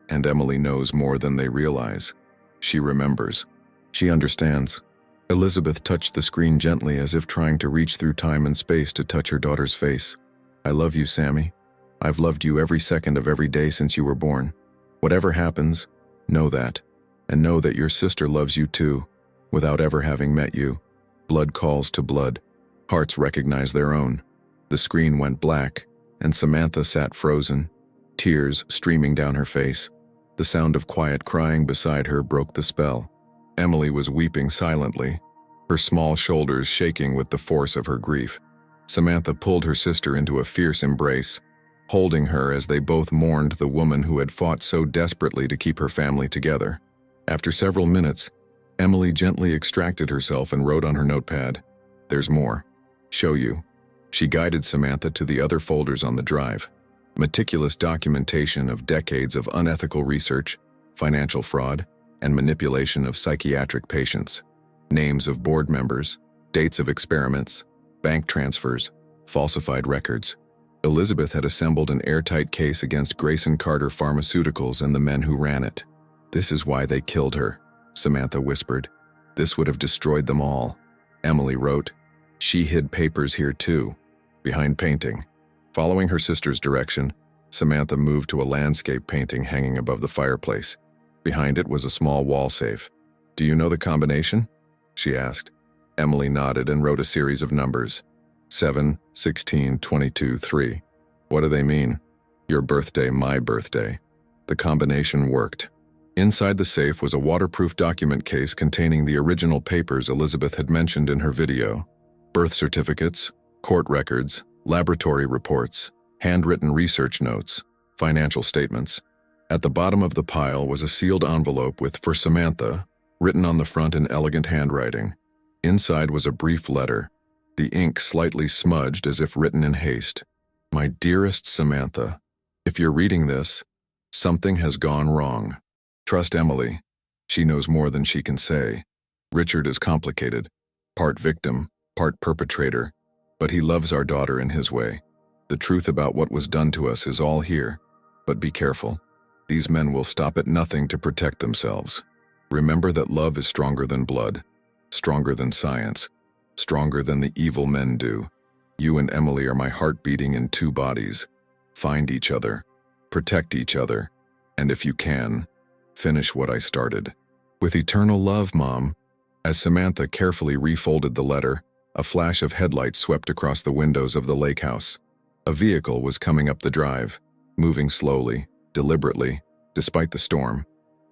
and Emily knows more than they realize. She remembers. She understands. Elizabeth touched the screen gently as if trying to reach through time and space to touch her daughter's face. I love you, Sammy. I've loved you every second of every day since you were born. Whatever happens, know that. And know that your sister loves you too, without ever having met you. Blood calls to blood. Hearts recognize their own. The screen went black, and Samantha sat frozen, tears streaming down her face. The sound of quiet crying beside her broke the spell. Emily was weeping silently, her small shoulders shaking with the force of her grief. Samantha pulled her sister into a fierce embrace, holding her as they both mourned the woman who had fought so desperately to keep her family together. After several minutes, Emily gently extracted herself and wrote on her notepad, "There's more. Show you." She guided Samantha to the other folders on the drive. Meticulous documentation of decades of unethical research, financial fraud, and manipulation of psychiatric patients. Names of board members, dates of experiments, bank transfers, falsified records. Elizabeth had assembled an airtight case against Grayson Carter Pharmaceuticals and the men who ran it. This is why they killed her, Samantha whispered. This would have destroyed them all. Emily wrote, she hid papers here too, behind painting. Following her sister's direction, Samantha moved to a landscape painting hanging above the fireplace. Behind it was a small wall safe. Do you know the combination? She asked. Emily nodded and wrote a series of numbers. 7, 16, 22, 3. What do they mean? Your birthday, my birthday. The combination worked. Inside the safe was a waterproof document case containing the original papers Elizabeth had mentioned in her video. Birth certificates, court records, laboratory reports, handwritten research notes, financial statements. At the bottom of the pile was a sealed envelope with "For Samantha" written on the front in elegant handwriting. Inside was a brief letter, the ink slightly smudged as if written in haste. My dearest Samantha, if you're reading this, something has gone wrong. Trust Emily. She knows more than she can say. Richard is complicated, part victim, part perpetrator, but he loves our daughter in his way. The truth about what was done to us is all here, but be careful. These men will stop at nothing to protect themselves. Remember that love is stronger than blood, stronger than science, stronger than the evil men do. You and Emily are my heart beating in two bodies. Find each other, protect each other, and if you can, finish what I started. With eternal love, Mom. As Samantha carefully refolded the letter, a flash of headlights swept across the windows of the lake house. A vehicle was coming up the drive, moving slowly, deliberately, despite the storm.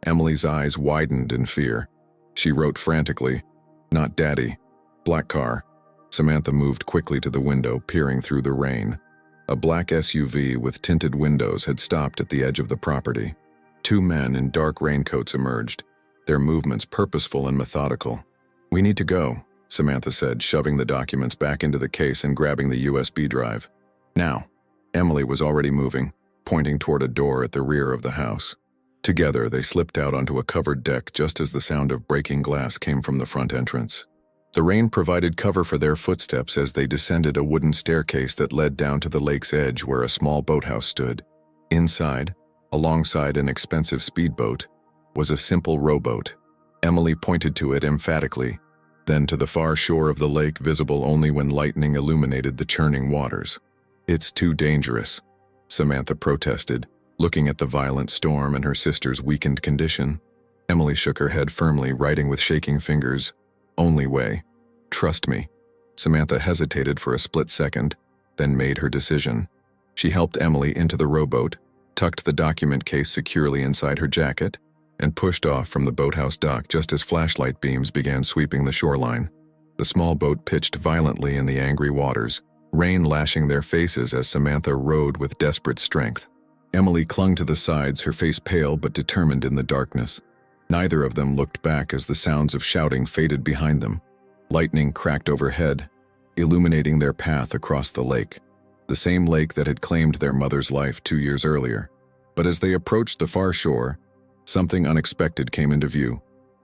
Emily's eyes widened in fear. She wrote frantically, "Not Daddy. Black car." Samantha moved quickly to the window, peering through the rain. A black SUV with tinted windows had stopped at the edge of the property. Two men in dark raincoats emerged, their movements purposeful and methodical. "We need to go," Samantha said, shoving the documents back into the case and grabbing the USB drive. "Now." Emily was already moving, pointing toward a door at the rear of the house. Together, they slipped out onto a covered deck just as the sound of breaking glass came from the front entrance. The rain provided cover for their footsteps as they descended a wooden staircase that led down to the lake's edge where a small boathouse stood. Inside, alongside an expensive speedboat, was a simple rowboat. Emily pointed to it emphatically, then to the far shore of the lake visible only when lightning illuminated the churning waters. "It's too dangerous," Samantha protested, looking at the violent storm and her sister's weakened condition. Emily shook her head firmly, writing with shaking fingers, "Only way. Trust me." Samantha hesitated for a split second, then made her decision. She helped Emily into the rowboat, tucked the document case securely inside her jacket, and pushed off from the boathouse dock just as flashlight beams began sweeping the shoreline. The small boat pitched violently in the angry waters, rain lashing their faces as Samantha rowed with desperate strength. Emily clung to the sides, her face pale but determined in the darkness. Neither of them looked back as the sounds of shouting faded behind them. Lightning cracked overhead, illuminating their path across the lake, the same lake that had claimed their mother's life 2 years earlier. But as they approached the far shore, something unexpected came into view.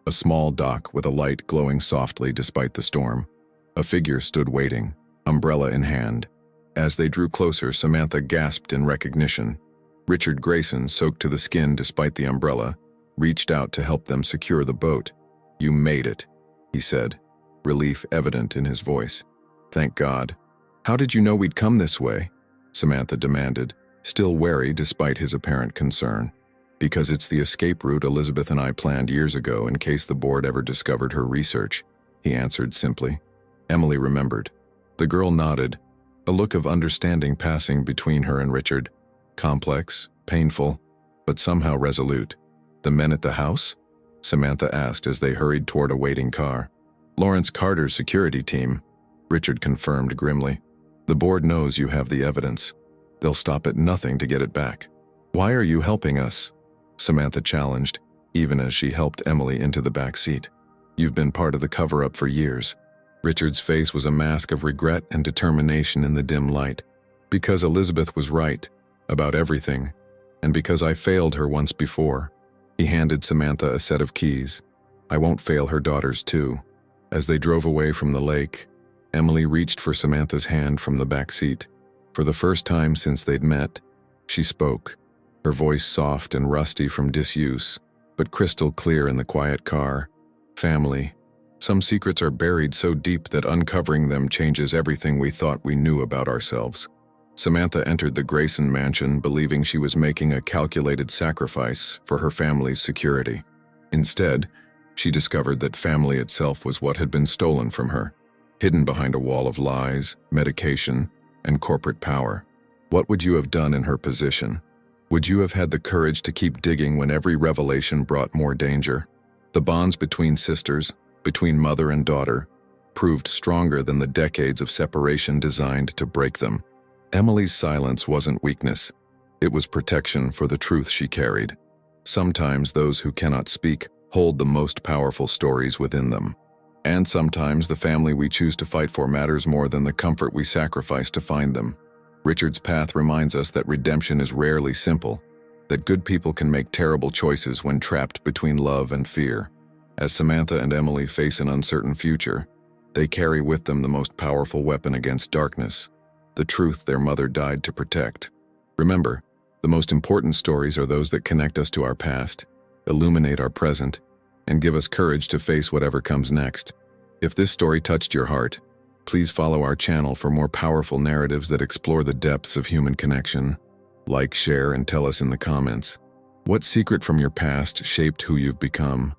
A small dock with a light glowing softly despite the storm. A figure stood waiting, umbrella in hand. As they drew closer, Samantha gasped in recognition. Richard Grayson, soaked to the skin despite the umbrella, reached out to help them secure the boat. "You made it," he said, relief evident in his voice. "Thank God." "How did you know we'd come this way?" Samantha demanded, still wary despite his apparent concern. "Because it's the escape route Elizabeth and I planned years ago in case the board ever discovered her research," he answered simply. Emily remembered. The girl nodded, a look of understanding passing between her and Richard. Complex, painful, but somehow resolute. "The men at the house?" Samantha asked as they hurried toward a waiting car. "Lawrence Carter's security team," Richard confirmed grimly. "The board knows you have the evidence. They'll stop at nothing to get it back." "Why are you helping us?" Samantha challenged, even as she helped Emily into the back seat. "You've been part of the cover-up for years." Richard's face was a mask of regret and determination in the dim light. "Because Elizabeth was right about everything, and because I failed her once before." He handed Samantha a set of keys. "I won't fail her daughters too." As they drove away from the lake, Emily reached for Samantha's hand from the back seat. For the first time since they'd met, she spoke, her voice soft and rusty from disuse, but crystal clear in the quiet car. "Family. Some secrets are buried so deep that uncovering them changes everything we thought we knew about ourselves." Samantha entered the Grayson mansion believing she was making a calculated sacrifice for her family's security. Instead, she discovered that family itself was what had been stolen from her, hidden behind a wall of lies, medication, and corporate power. What would you have done in her position? Would you have had the courage to keep digging when every revelation brought more danger? The bonds between sisters, between mother and daughter, proved stronger than the decades of separation designed to break them. Emily's silence wasn't weakness. It was protection for the truth she carried. Sometimes those who cannot speak hold the most powerful stories within them. And sometimes the family we choose to fight for matters more than the comfort we sacrifice to find them. Richard's path reminds us that redemption is rarely simple, that good people can make terrible choices when trapped between love and fear. As Samantha and Emily face an uncertain future, they carry with them the most powerful weapon against darkness, the truth their mother died to protect. Remember, the most important stories are those that connect us to our past, illuminate our present, and give us courage to face whatever comes next. If this story touched your heart, please follow our channel for more powerful narratives that explore the depths of human connection. Like, share, and tell us in the comments. What secret from your past shaped who you've become?